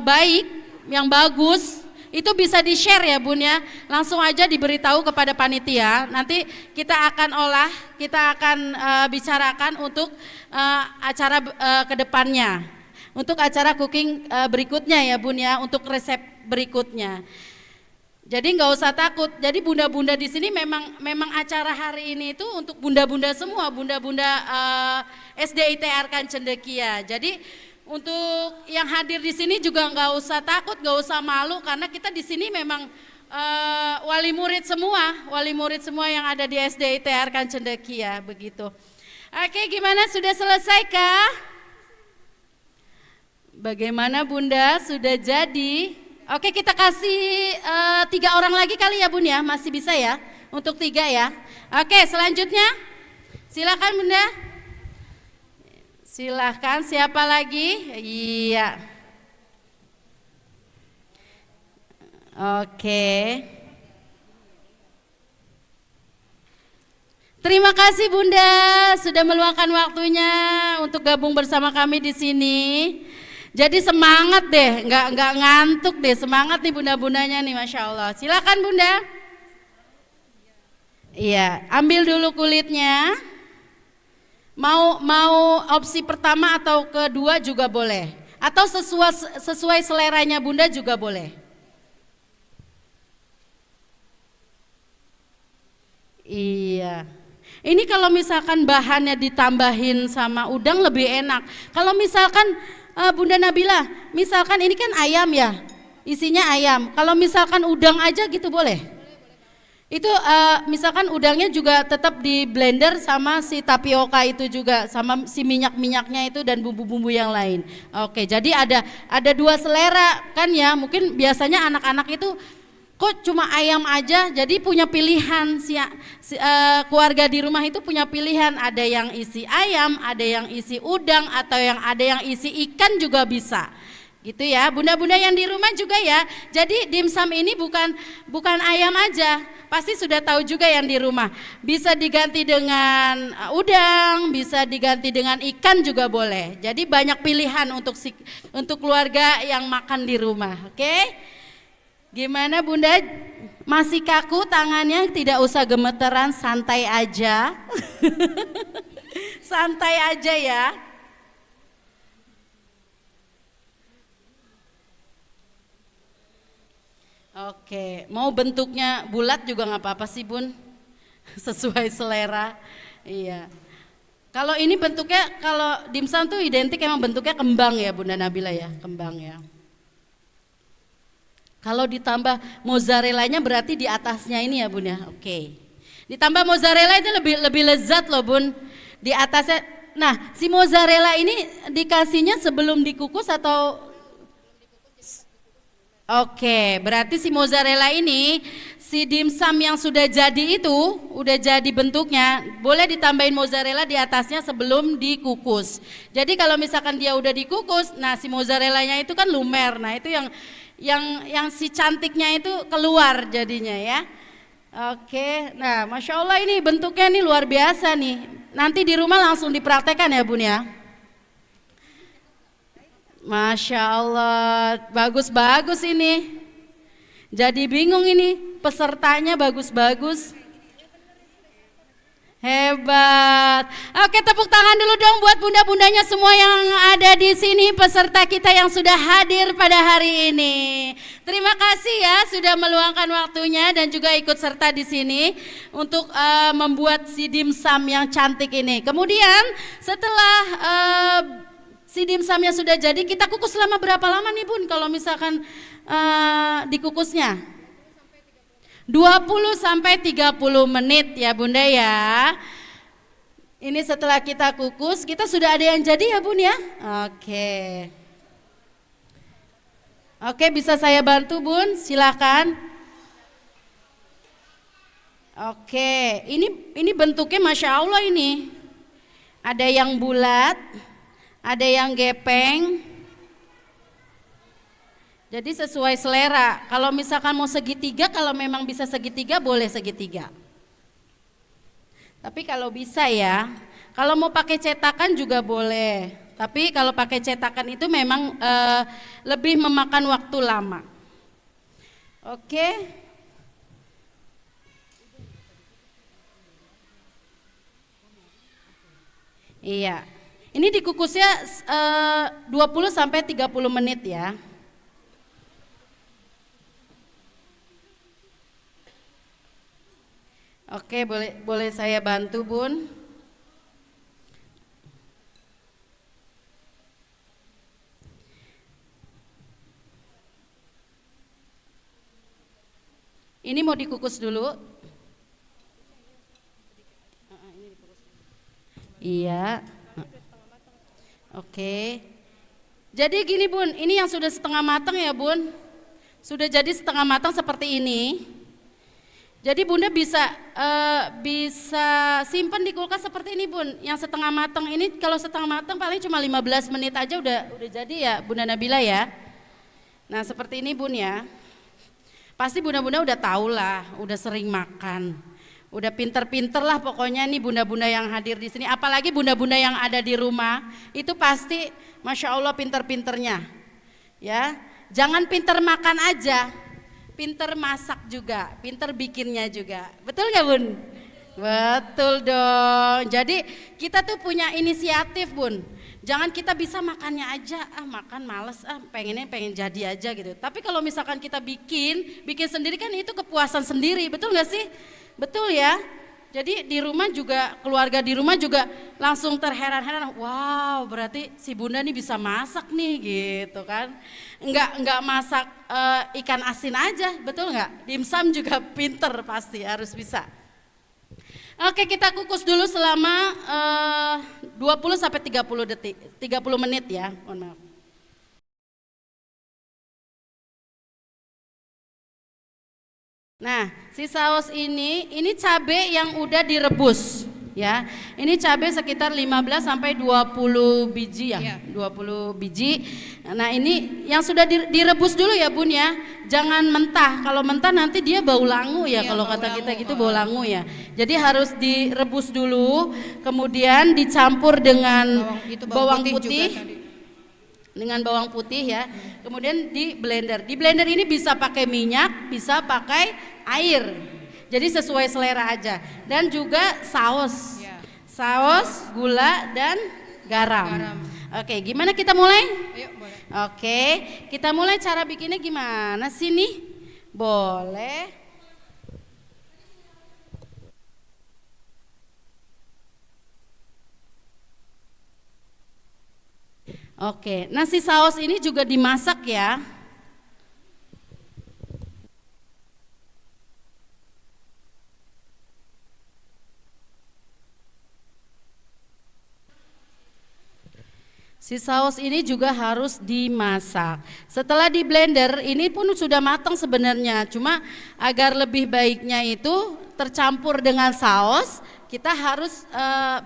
baik, yang bagus, itu bisa di-share ya Bun ya, langsung aja diberitahu kepada panitia, nanti kita akan olah, kita akan bicarakan untuk acara kedepannya, untuk acara cooking berikutnya ya Bun ya, untuk resep berikutnya. Jadi nggak usah takut, jadi bunda-bunda di sini memang acara hari ini itu untuk bunda-bunda semua, bunda-bunda SDIT Arkan Cendekia. Jadi untuk yang hadir di sini juga nggak usah takut, nggak usah malu, karena kita di sini memang wali murid semua yang ada di SDIT Arkan Cendekia begitu. Oke, gimana, sudah selesai kah? Bagaimana Bunda, sudah jadi? Oke, kita kasih 3 orang lagi kali ya Bun ya, masih bisa ya, untuk 3 ya. Oke, selanjutnya silakan Bunda. Silahkan, siapa lagi? Iya. Oke. Terima kasih Bunda sudah meluangkan waktunya untuk gabung bersama kami di sini. Jadi semangat deh, nggak ngantuk deh, semangat nih bunda-bundanya nih, Masya Allah. Silakan Bunda. Iya, ambil dulu kulitnya. Mau opsi pertama atau kedua juga boleh, atau sesuai seleranya Bunda juga boleh. Iya. Ini kalau misalkan bahannya ditambahin sama udang lebih enak. Kalau misalkan Bunda Nabila, misalkan ini kan ayam ya, isinya ayam. Kalau misalkan udang aja gitu boleh? Itu misalkan udangnya juga tetap di blender sama si tapioka itu juga, sama si minyak-minyaknya itu dan bumbu-bumbu yang lain. Oke, jadi ada dua selera kan ya. Mungkin biasanya anak-anak itu kok cuma ayam aja, jadi punya pilihan keluarga di rumah itu punya pilihan, ada yang isi ayam, ada yang isi udang, atau ada yang isi ikan juga bisa. Gitu ya, bunda-bunda yang di rumah juga ya. Jadi dimsum ini bukan ayam aja, pasti sudah tahu juga yang di rumah. Bisa diganti dengan udang, bisa diganti dengan ikan juga boleh. Jadi banyak pilihan untuk keluarga yang makan di rumah, oke? Gimana Bunda, masih kaku tangannya, tidak usah gemeteran, santai aja. Santai aja ya. Oke, mau bentuknya bulat juga nggak apa-apa sih Bun, sesuai selera. Iya. Kalau ini bentuknya, kalau dimsum tuh identik emang bentuknya kembang ya Bunda Nabila ya, kembang ya. Kalau ditambah mozzarellanya berarti di atasnya ini ya Bun ya. Oke. Ditambah mozzarella itu lebih lezat loh Bun. Di atasnya. Nah, si mozzarella ini dikasihnya sebelum dikukus atau? Oke, berarti si mozzarella ini, si dimsum yang sudah jadi itu, udah jadi bentuknya, boleh ditambahin mozzarella di atasnya sebelum dikukus. Jadi kalau misalkan dia udah dikukus, nah si mozzarellanya itu kan lumer. Nah, itu yang si cantiknya itu keluar jadinya ya. Oke, nah Masya Allah ini bentuknya nih luar biasa nih. Nanti di rumah langsung dipraktekkan ya Bun ya. Masya Allah, bagus-bagus ini. Jadi bingung ini, pesertanya bagus-bagus. Hebat. Oke, tepuk tangan dulu dong buat bunda-bundanya semua yang ada di sini, peserta kita yang sudah hadir pada hari ini. Terima kasih ya sudah meluangkan waktunya dan juga ikut serta di sini untuk membuat si dimsum yang cantik ini. Kemudian setelah si dimsumnya sudah jadi, kita kukus selama berapa lama nih Bun kalau misalkan dikukusnya? 20 sampai 30 menit ya Bunda ya. Ini setelah kita kukus, kita sudah ada yang jadi ya Bun ya. Oke. Oke, bisa saya bantu Bun? Silakan. Oke, ini bentuknya Masya Allah ini. Ada yang bulat, ada yang gepeng. Jadi sesuai selera, kalau misalkan mau segitiga, kalau memang bisa segitiga boleh segitiga. Tapi kalau bisa ya, kalau mau pakai cetakan juga boleh. Tapi kalau pakai cetakan itu memang lebih memakan waktu lama. Oke. Iya, ini dikukusnya 20 sampai 30 menit ya. Oke, boleh saya bantu Bun? Ini mau dikukus dulu. Iya. Oke. Jadi gini Bun, ini yang sudah setengah matang ya Bun. Sudah jadi setengah matang seperti ini. Jadi Bunda bisa simpan di kulkas seperti ini Bun. Yang setengah matang ini, kalau setengah matang paling cuma 15 menit aja udah jadi ya Bunda Nabila ya. Nah seperti ini Bun ya. Pasti Bunda-bunda udah tahu lah, udah sering makan. Udah pinter-pinter lah pokoknya nih bunda-bunda yang hadir di sini. Apalagi bunda-bunda yang ada di rumah, itu pasti Masya Allah pinter-pinternya. Ya, jangan pinter makan aja, pinter masak juga, pinter bikinnya juga. Betul nggak Bun? Betul dong. Jadi kita tuh punya inisiatif Bun. Jangan kita bisa makannya aja, makan males, pengen jadi aja gitu. Tapi kalau misalkan kita bikin sendiri kan itu kepuasan sendiri, betul nggak sih? Betul ya. Jadi di rumah juga, keluarga di rumah juga langsung terheran-heran, wow berarti si bunda nih bisa masak nih gitu kan. Enggak masak ikan asin aja, betul nggak? Dimsum juga pinter pasti harus bisa. Oke, kita kukus dulu selama 20 sampai 30 detik, 30 menit ya, mohon maaf. Nah, si saus ini cabai yang udah direbus ya. Ini cabai sekitar 15 sampai 20 biji ya, 20 biji. Nah, ini yang sudah direbus dulu ya Bun ya. Jangan mentah. Kalau mentah nanti dia bau langu ya, kalau kata kita gitu bau langu ya. Jadi harus direbus dulu, kemudian dicampur dengan bawang putih. Dengan bawang putih ya, kemudian di blender. Di blender ini bisa pakai minyak, bisa pakai air. Jadi sesuai selera aja. Dan juga saus, saus, gula dan garam. Oke, gimana kita mulai? Ayo, boleh. Oke, kita mulai. Cara bikinnya gimana sih nih? Boleh. Oke, nasi saus ini juga dimasak ya. Si saus ini juga harus dimasak. Setelah di blender, ini pun sudah matang sebenarnya. Cuma agar lebih baiknya itu tercampur dengan saus, kita harus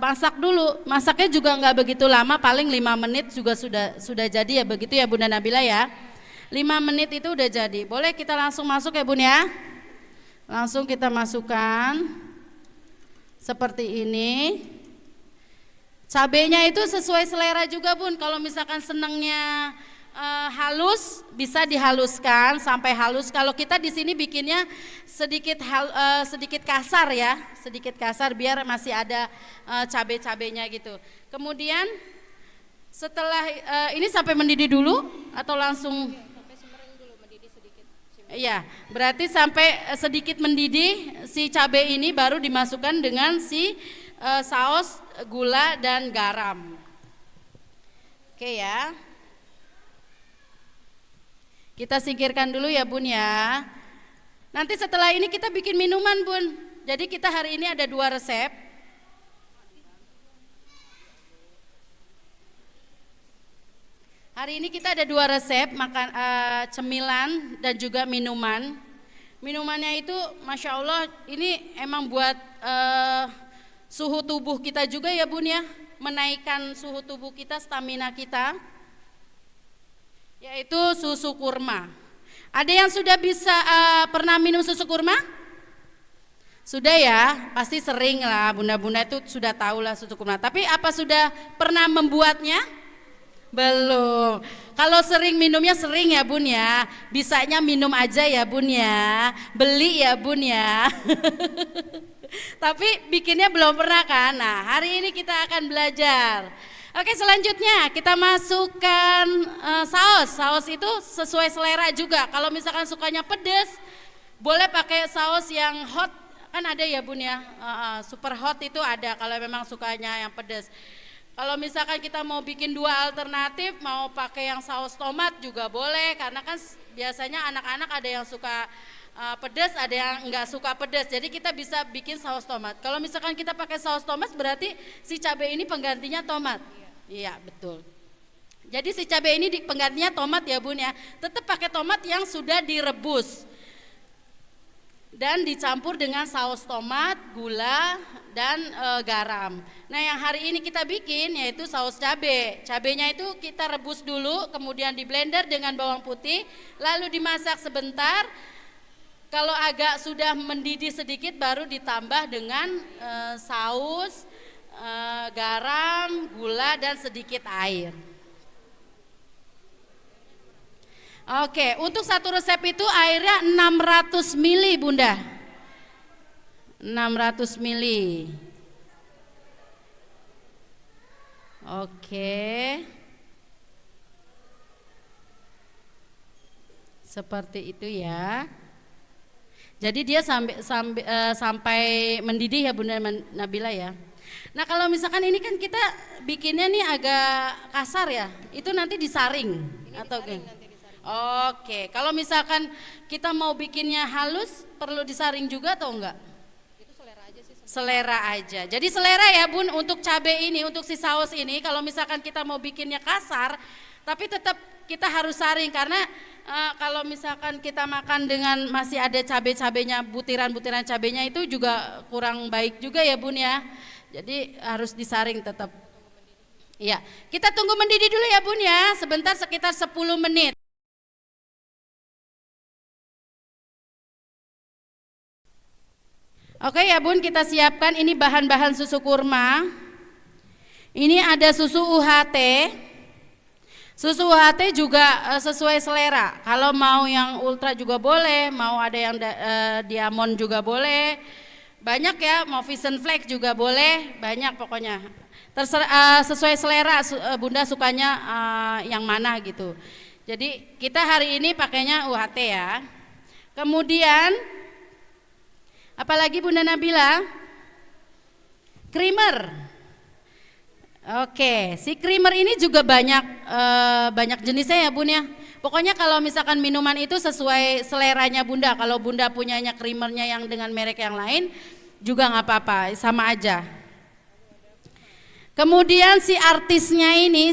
masak dulu. Masaknya juga nggak begitu lama, paling 5 menit juga sudah jadi ya, begitu ya Bunda Nabila ya. 5 menit itu udah jadi. Boleh kita langsung masuk ya Bun ya. Langsung kita masukkan seperti ini. Cabenya itu sesuai selera juga Bun. Kalau misalkan senangnya halus, bisa dihaluskan sampai halus. Kalau kita di sini bikinnya sedikit kasar ya, sedikit kasar biar masih ada cabai-cabainya gitu. Kemudian setelah ini sampai mendidih dulu atau langsung? Sampai semering dulu, mendidih sedikit. Iya, berarti sampai sedikit mendidih si cabai ini baru dimasukkan dengan si saus, gula dan garam. Oke ya. Kita singkirkan dulu ya Bun ya. Nanti setelah ini kita bikin minuman Bun. Jadi kita hari ini ada 2 resep. Hari ini kita ada 2 resep makan cemilan dan juga minuman. Minumannya itu Masya Allah ini emang buat suhu tubuh kita juga ya Bun ya. Menaikkan suhu tubuh kita, stamina kita. Yaitu susu kurma. Ada yang sudah bisa pernah minum susu kurma? Sudah ya, pasti sering lah, bunda-bunda itu sudah tahu lah susu kurma. Tapi apa sudah pernah membuatnya? Belum. Kalau sering minumnya sering ya Bun ya. Bisanya minum aja ya Bun ya. Beli ya Bun ya. Tapi bikinnya belum pernah kan. Nah, hari ini kita akan belajar. Oke, selanjutnya kita masukkan saus. Saus itu sesuai selera juga. Kalau misalkan sukanya pedas, boleh pakai saus yang hot. Kan ada ya Bun ya, super hot itu ada kalau memang sukanya yang pedas. Kalau misalkan kita mau bikin 2 alternatif, mau pakai yang saus tomat juga boleh. Karena kan biasanya anak-anak ada yang suka pedas, ada yang enggak suka pedas. Jadi kita bisa bikin saus tomat. Kalau misalkan kita pakai saus tomat berarti si cabai ini penggantinya tomat. Iya betul. Jadi si cabai ini penggantinya tomat ya Bun ya. Tetap pakai tomat yang sudah direbus dan dicampur dengan saus tomat, gula dan garam. Nah yang hari ini kita bikin yaitu saus cabai. Cabainya itu kita rebus dulu, kemudian di blender dengan bawang putih, lalu dimasak sebentar. Kalau agak sudah mendidih sedikit baru ditambah dengan saus, garam, gula dan sedikit air. Oke, untuk satu resep itu airnya 600 ml Bunda. 600 ml. Oke. Seperti itu ya. Jadi dia sampai mendidih ya Bunda Nabila ya. Nah kalau misalkan ini kan kita bikinnya nih agak kasar ya, itu nanti disaring ini atau disaring, nanti disaring. Oke, kalau misalkan kita mau bikinnya halus perlu disaring juga atau enggak? Itu selera aja sih. Selera aja. Jadi selera ya Bun untuk cabai ini, untuk si saus ini. Kalau misalkan kita mau bikinnya kasar, tapi tetap kita harus saring karena kalau misalkan kita makan dengan masih ada cabai-cabainya, butiran-butiran cabainya itu juga kurang baik juga ya Bun ya. Jadi harus disaring tetap. Iya, kita tunggu mendidih dulu ya Bun ya, sebentar sekitar 10 menit. Oke ya Bun, kita siapkan ini bahan-bahan susu kurma. Ini ada susu UHT. Susu UHT juga sesuai selera. Kalau mau yang ultra juga boleh, mau ada yang diamond juga boleh. Banyak ya, mau Vision Flag juga boleh, banyak pokoknya. Terserah sesuai selera Bunda sukanya yang mana gitu. Jadi kita hari ini pakainya UHT ya. Kemudian apalagi Bunda Nabila? Creamer. Oke, si creamer ini juga banyak jenisnya ya Bun ya. Pokoknya kalau misalkan minuman itu sesuai seleranya Bunda. Kalau Bunda punyanya creamernya yang dengan merek yang lain juga nggak apa-apa, sama aja. Kemudian si artisnya ini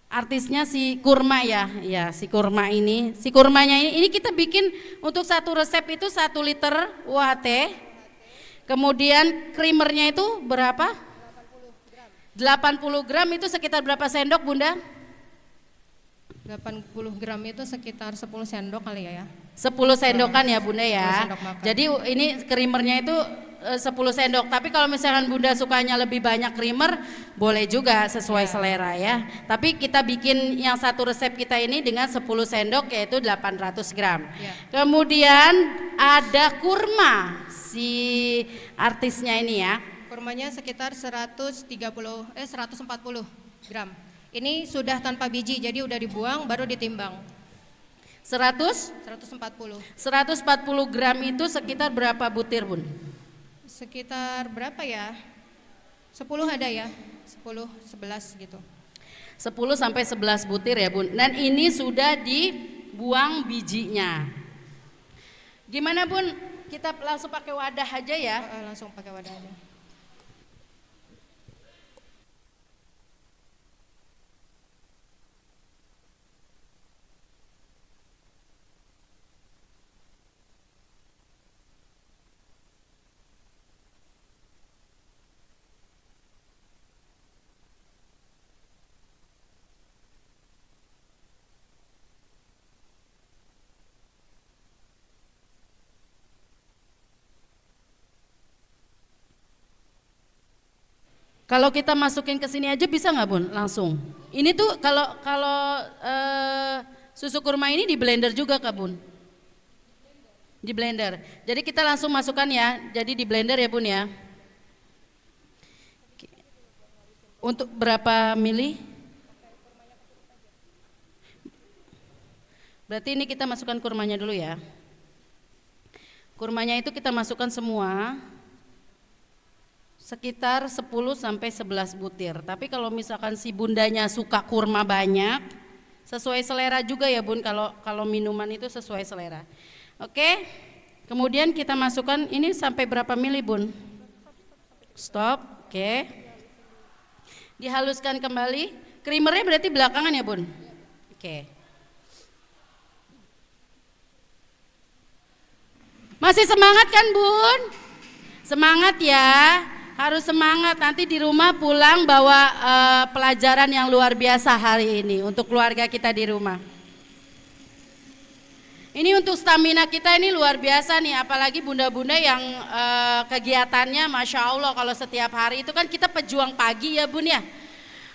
artisnya si kurma ya, si kurma ini, si kurmanya ini kita bikin untuk satu resep itu 1 liter UHT. Kemudian creamernya itu berapa? 80 gram itu sekitar berapa sendok Bunda? 80 gram itu sekitar 10 sendok kali ya. 10 sendokan ya Bunda ya. Jadi ini creamernya itu 10 sendok. Tapi kalau misalkan Bunda sukanya lebih banyak creamer, boleh juga sesuai selera ya. Tapi kita bikin yang satu resep kita ini dengan 10 sendok yaitu 800 gram. Kemudian ada kurma si artisnya ini ya. Kurmanya sekitar 140 gram. Ini sudah tanpa biji, jadi udah dibuang baru ditimbang. 140 gram itu sekitar berapa butir Bun? Sekitar berapa ya? 10 ada ya, 10, 11 gitu. 10 sampai 11 butir ya Bun. Dan ini sudah dibuang bijinya. Gimana Bun? Kita langsung pakai wadah aja ya? Langsung pakai wadah aja. Kalau kita masukin ke sini aja bisa nggak Bun? Langsung. Ini tuh kalau susu kurma ini di blender juga Kak Bun? Di blender. Jadi kita langsung masukkan ya. Jadi di blender ya Bun ya. Untuk berapa mili? Berarti ini kita masukkan kurmanya dulu ya. Kurmanya itu kita masukkan semua. Sekitar 10 sampai 11 butir. Tapi kalau misalkan si bundanya suka kurma banyak, sesuai selera juga ya Bun, kalau minuman itu sesuai selera. Oke. Kemudian kita masukkan ini sampai berapa mili Bun? Stop. Oke. Dihaluskan kembali. Creamernya berarti belakangan ya Bun? Oke. Masih semangat kan Bun? Semangat ya. Harus semangat, nanti di rumah pulang bawa pelajaran yang luar biasa hari ini untuk keluarga kita di rumah. Ini untuk stamina kita ini luar biasa nih, apalagi bunda-bunda yang kegiatannya Masya Allah kalau setiap hari itu kan kita pejuang pagi ya bun ya.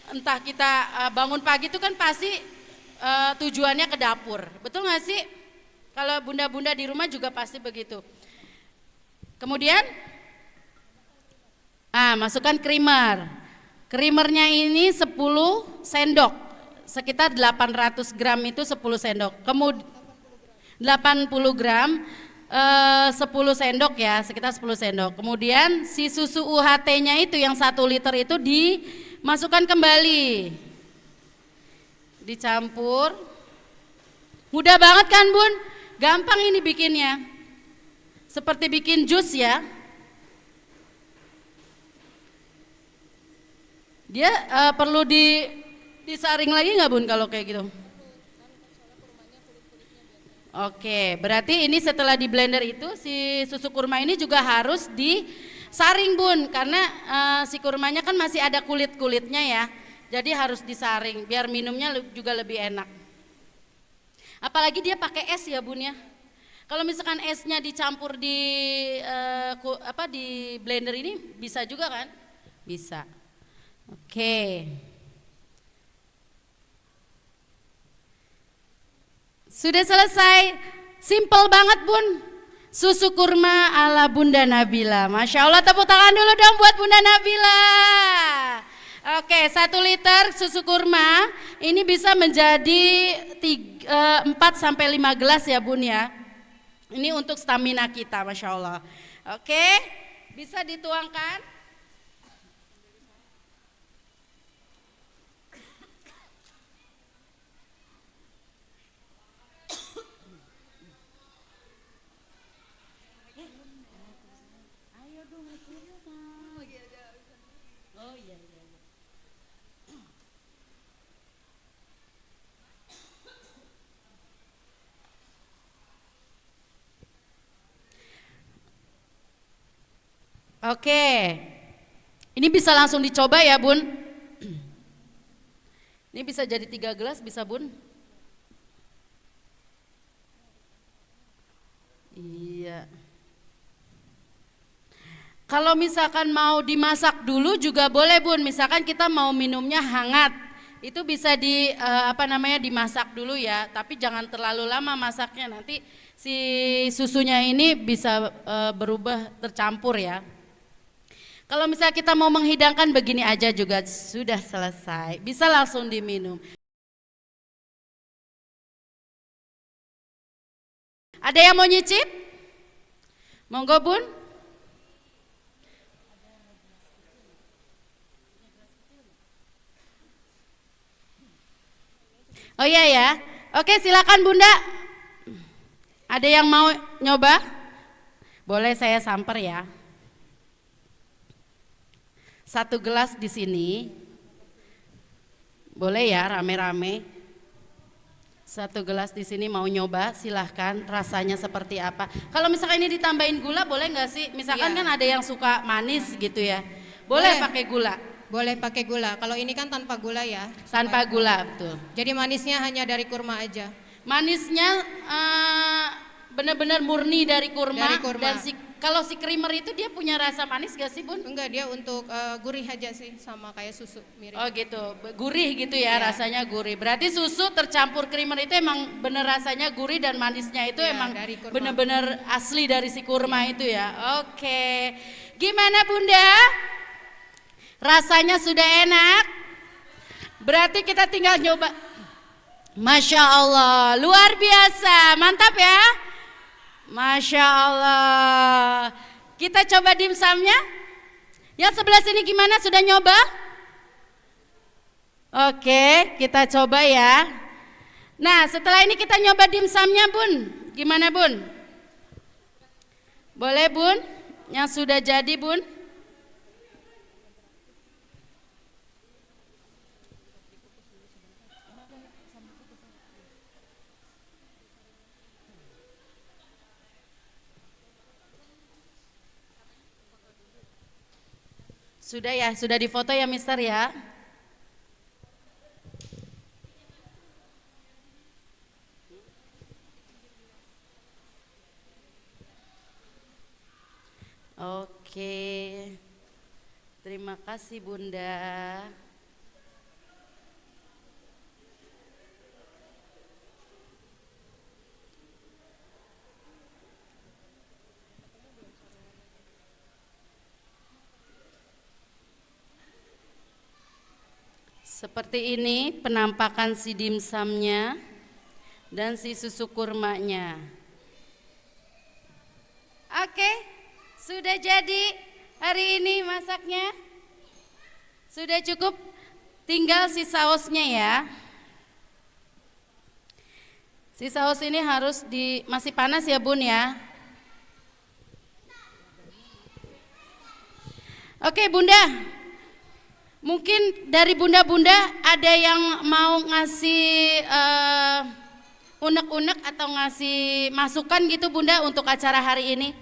Entah kita bangun pagi itu kan pasti tujuannya ke dapur, betul nggak sih? Kalau bunda-bunda di rumah juga pasti begitu. Kemudian, masukkan creamer. Creamernya ini 10 sendok, sekitar 800 gram itu 10 sendok. Kemudian 80 gram 10 sendok ya, sekitar 10 sendok. Kemudian si susu UHT-nya itu yang 1 liter itu dimasukkan kembali. Dicampur. Mudah banget kan bun? Gampang ini bikinnya. Seperti bikin jus ya. Dia perlu disaring lagi nggak bun kalau kayak gitu? Oke, berarti ini setelah di blender itu si susu kurma ini juga harus disaring bun, karena si kurmanya kan masih ada kulit-kulitnya ya. Jadi harus disaring biar minumnya juga lebih enak. Apalagi dia pakai es ya bun ya. Kalau misalkan esnya dicampur di blender ini bisa juga kan? Bisa. Oke. Sudah selesai. Simple banget bun. Susu kurma ala Bunda Nabila. Masya Allah, tepuk tangan dulu dong buat Bunda Nabila. Oke, 1 liter susu kurma ini bisa menjadi 4 sampai 5 gelas ya bun ya. Ini untuk stamina kita, Masya Allah. Oke, bisa dituangkan. Oke, ini bisa langsung dicoba ya bun. Ini bisa jadi 3 gelas bisa bun. Iya. Kalau misalkan mau dimasak dulu juga boleh bun. Misalkan kita mau minumnya hangat, itu bisa dimasak dulu ya. Tapi jangan terlalu lama masaknya, nanti si susunya ini bisa berubah tercampur ya. Kalau misalnya kita mau menghidangkan begini aja juga sudah selesai, bisa langsung diminum. Ada yang mau nyicip? Monggo bun. Oh iya ya, oke silakan bunda. Ada yang mau nyoba? Boleh saya samper ya. 1 gelas di sini, boleh ya rame-rame. 1 gelas di sini mau nyoba, silahkan rasanya seperti apa. Kalau misalkan ini ditambahin gula boleh nggak sih? Misalkan kan ada yang suka manis gitu ya, boleh pakai gula. Boleh pakai gula, kalau ini kan tanpa gula ya. Tanpa gula, betul. Jadi manisnya hanya dari kurma aja. Manisnya benar-benar murni dari kurma. Dan kalau si creamer itu dia punya rasa manis gak sih bun? Enggak, dia untuk gurih aja sih, sama kayak susu mirip. Oh gitu, gurih gitu ya, rasanya gurih. Berarti susu tercampur creamer itu emang bener rasanya gurih dan manisnya itu emang bener-bener asli dari si kurma itu ya. Oke, gimana bunda? Rasanya sudah enak? Berarti kita tinggal nyoba. Masya Allah, luar biasa, mantap ya. Masya Allah. Kita coba dimsumnya. Yang sebelah sini gimana? Sudah nyoba? Oke, kita coba ya. Nah, setelah ini kita nyoba dimsumnya bun. Gimana bun? Boleh bun? Yang sudah jadi bun? Sudah ya, sudah difoto ya mister ya. Oke. Terima kasih Bunda. Seperti ini penampakan si dimsumnya dan si susu kurmanya. Oke, sudah jadi hari ini masaknya. Sudah cukup, tinggal si sausnya ya. Si saus ini harus masih panas ya Bun ya. Oke Bunda, mungkin dari bunda-bunda ada yang mau ngasih unek-unek atau ngasih masukan gitu Bunda untuk acara hari ini?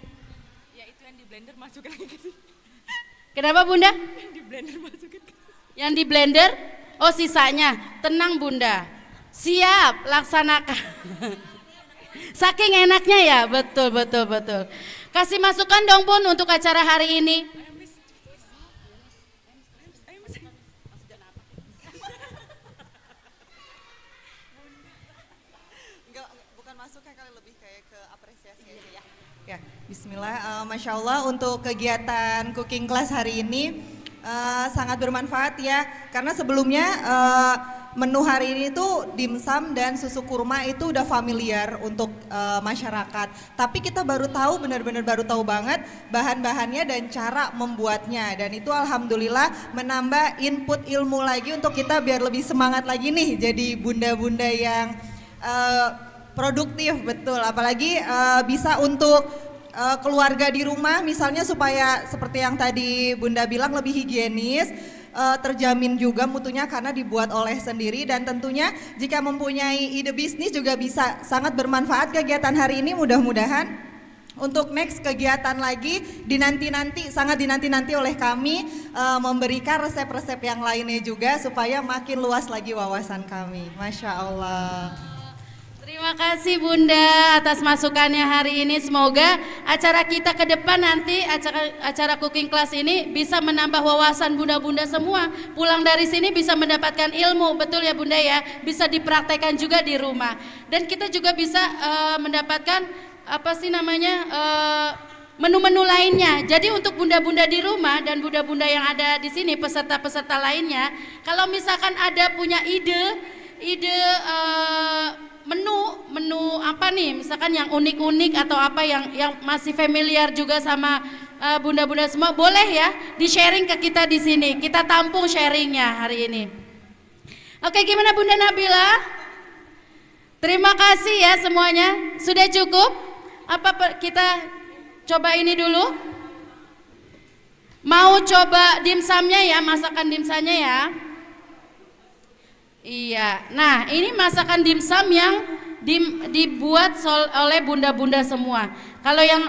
Ya itu yang di blender masukin lagi ke sini. Kenapa Bunda? Yang di blender masukin ke sini. Yang di blender? Oh sisanya, tenang Bunda. Siap, laksanakan. Saking enaknya ya, betul. Kasih masukan dong Bun untuk acara hari ini. Ya, bismillah, Masya Allah untuk kegiatan cooking class hari ini sangat bermanfaat ya. Karena sebelumnya menu hari ini tuh dimsum dan susu kurma itu udah familiar untuk masyarakat. Tapi kita baru tahu, benar-benar baru tahu banget bahan-bahannya dan cara membuatnya. Dan itu alhamdulillah menambah input ilmu lagi untuk kita biar lebih semangat lagi nih jadi bunda-bunda yang produktif, betul. Apalagi bisa untuk keluarga di rumah misalnya supaya seperti yang tadi Bunda bilang lebih higienis, terjamin juga mutunya karena dibuat oleh sendiri. Dan tentunya jika mempunyai ide bisnis juga bisa sangat bermanfaat kegiatan hari ini. Mudah-mudahan untuk next kegiatan lagi sangat dinanti-nanti oleh kami, memberikan resep-resep yang lainnya juga supaya makin luas lagi wawasan kami. Masya Allah. Terima kasih Bunda atas masukannya hari ini. Semoga acara kita ke depan nanti, acara cooking class ini bisa menambah wawasan bunda-bunda semua. Pulang dari sini bisa mendapatkan ilmu, betul ya Bunda ya. Bisa dipraktekkan juga di rumah. Dan kita juga bisa mendapatkan menu-menu lainnya. Jadi untuk bunda-bunda di rumah dan bunda-bunda yang ada di sini, peserta-peserta lainnya, kalau misalkan ada punya ide menu apa nih, misalkan yang unik-unik atau apa yang masih familiar juga sama bunda-bunda semua, boleh ya di-sharing ke kita di sini. Kita tampung sharingnya hari ini. Oke, gimana Bunda Nabila? Terima kasih ya semuanya. Sudah cukup? Apa kita coba ini dulu? Mau coba dimsumnya ya, masakan dimsumnya ya? Iya, nah ini masakan dimsum yang dibuat oleh bunda-bunda semua. Kalau yang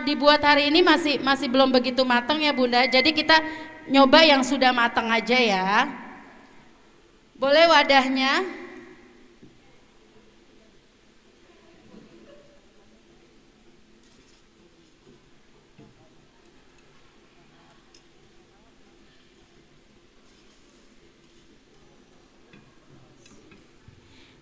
dibuat hari ini masih belum begitu matang ya Bunda. Jadi kita nyoba yang sudah matang aja ya. Boleh wadahnya?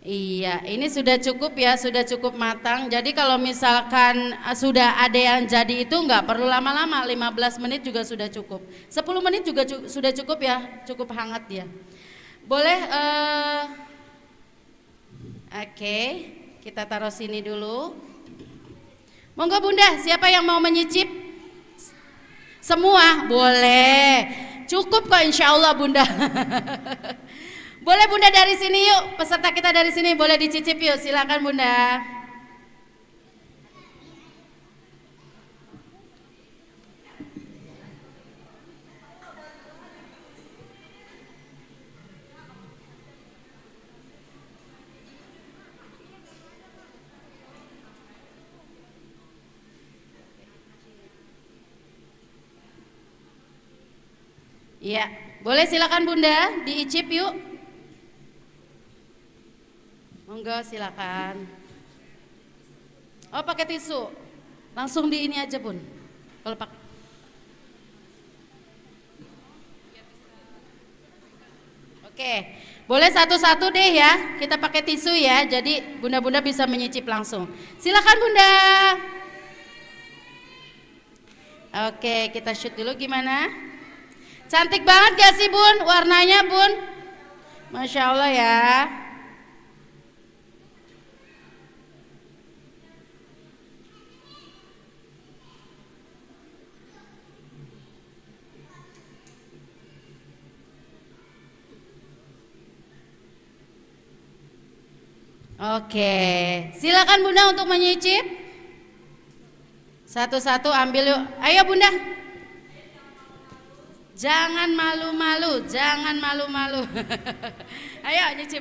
Iya, ini sudah cukup ya, sudah cukup matang. Jadi kalau misalkan sudah ada yang jadi itu nggak perlu lama-lama, 15 menit juga sudah cukup. 10 menit juga sudah cukup ya, cukup hangat ya. Boleh, oke, kita taruh sini dulu. Monggo Bunda, siapa yang mau menyicip? Semua? Boleh, cukup kok insya Allah Bunda. Boleh Bunda dari sini yuk, peserta kita dari sini boleh dicicip yuk, silakan Bunda. Iya, boleh silakan Bunda, diicip yuk. Monggo silakan. Oh pakai tisu, langsung di ini aja Bun. Kalau Oke, boleh satu-satu deh ya. Kita pakai tisu ya. Jadi bunda-bunda bisa menyicip langsung. Silakan bunda. Oke, kita shoot dulu gimana? Cantik banget gak sih bun? Warnanya bun? Masya Allah ya. Oke, silakan bunda untuk menyicip. Satu-satu ambil yuk. Ayo bunda. Jangan malu-malu, jangan malu-malu. Ayo nyicip.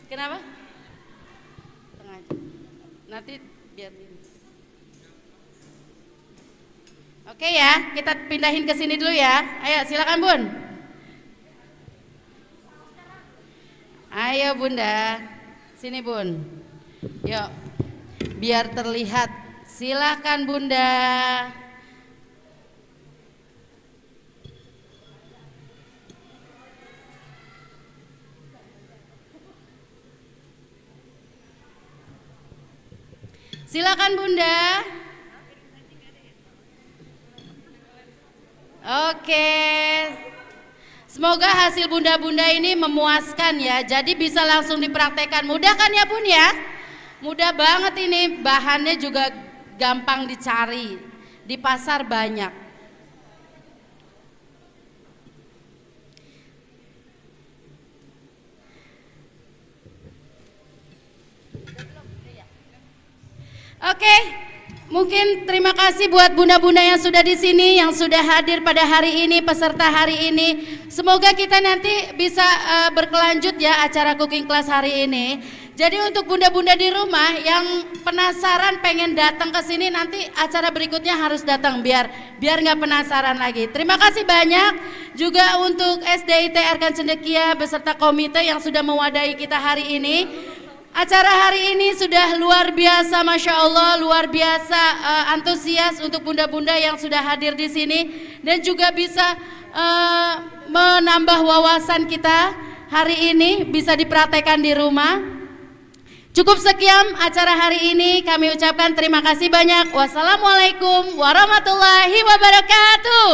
Kenapa? Tengah. Nanti biar. Oke ya, kita pindahin ke sini dulu ya. Ayo silakan bun. Ayo bunda. Sini bun, yuk, biar terlihat. Silakan bunda. Silakan bunda. Oke. Semoga hasil bunda-bunda ini memuaskan ya. Jadi bisa langsung dipraktekkan. Mudah kan ya bun ya? Mudah banget ini. Bahannya juga gampang dicari. Di pasar banyak. Oke. Mungkin terima kasih buat bunda-bunda yang sudah di sini, yang sudah hadir pada hari ini, peserta hari ini. Semoga kita nanti bisa berkelanjut ya acara cooking class hari ini. Jadi untuk bunda-bunda di rumah yang penasaran pengen datang ke sini, nanti acara berikutnya harus datang biar nggak penasaran lagi. Terima kasih banyak juga untuk SDIT Erkan Cendekia beserta komite yang sudah mewadahi kita hari ini. Acara hari ini sudah luar biasa, Masya Allah, luar biasa antusias untuk bunda-bunda yang sudah hadir di sini dan juga bisa menambah wawasan kita hari ini, bisa dipraktekkan di rumah. Cukup sekian acara hari ini, kami ucapkan terima kasih banyak. Wassalamualaikum warahmatullahi wabarakatuh.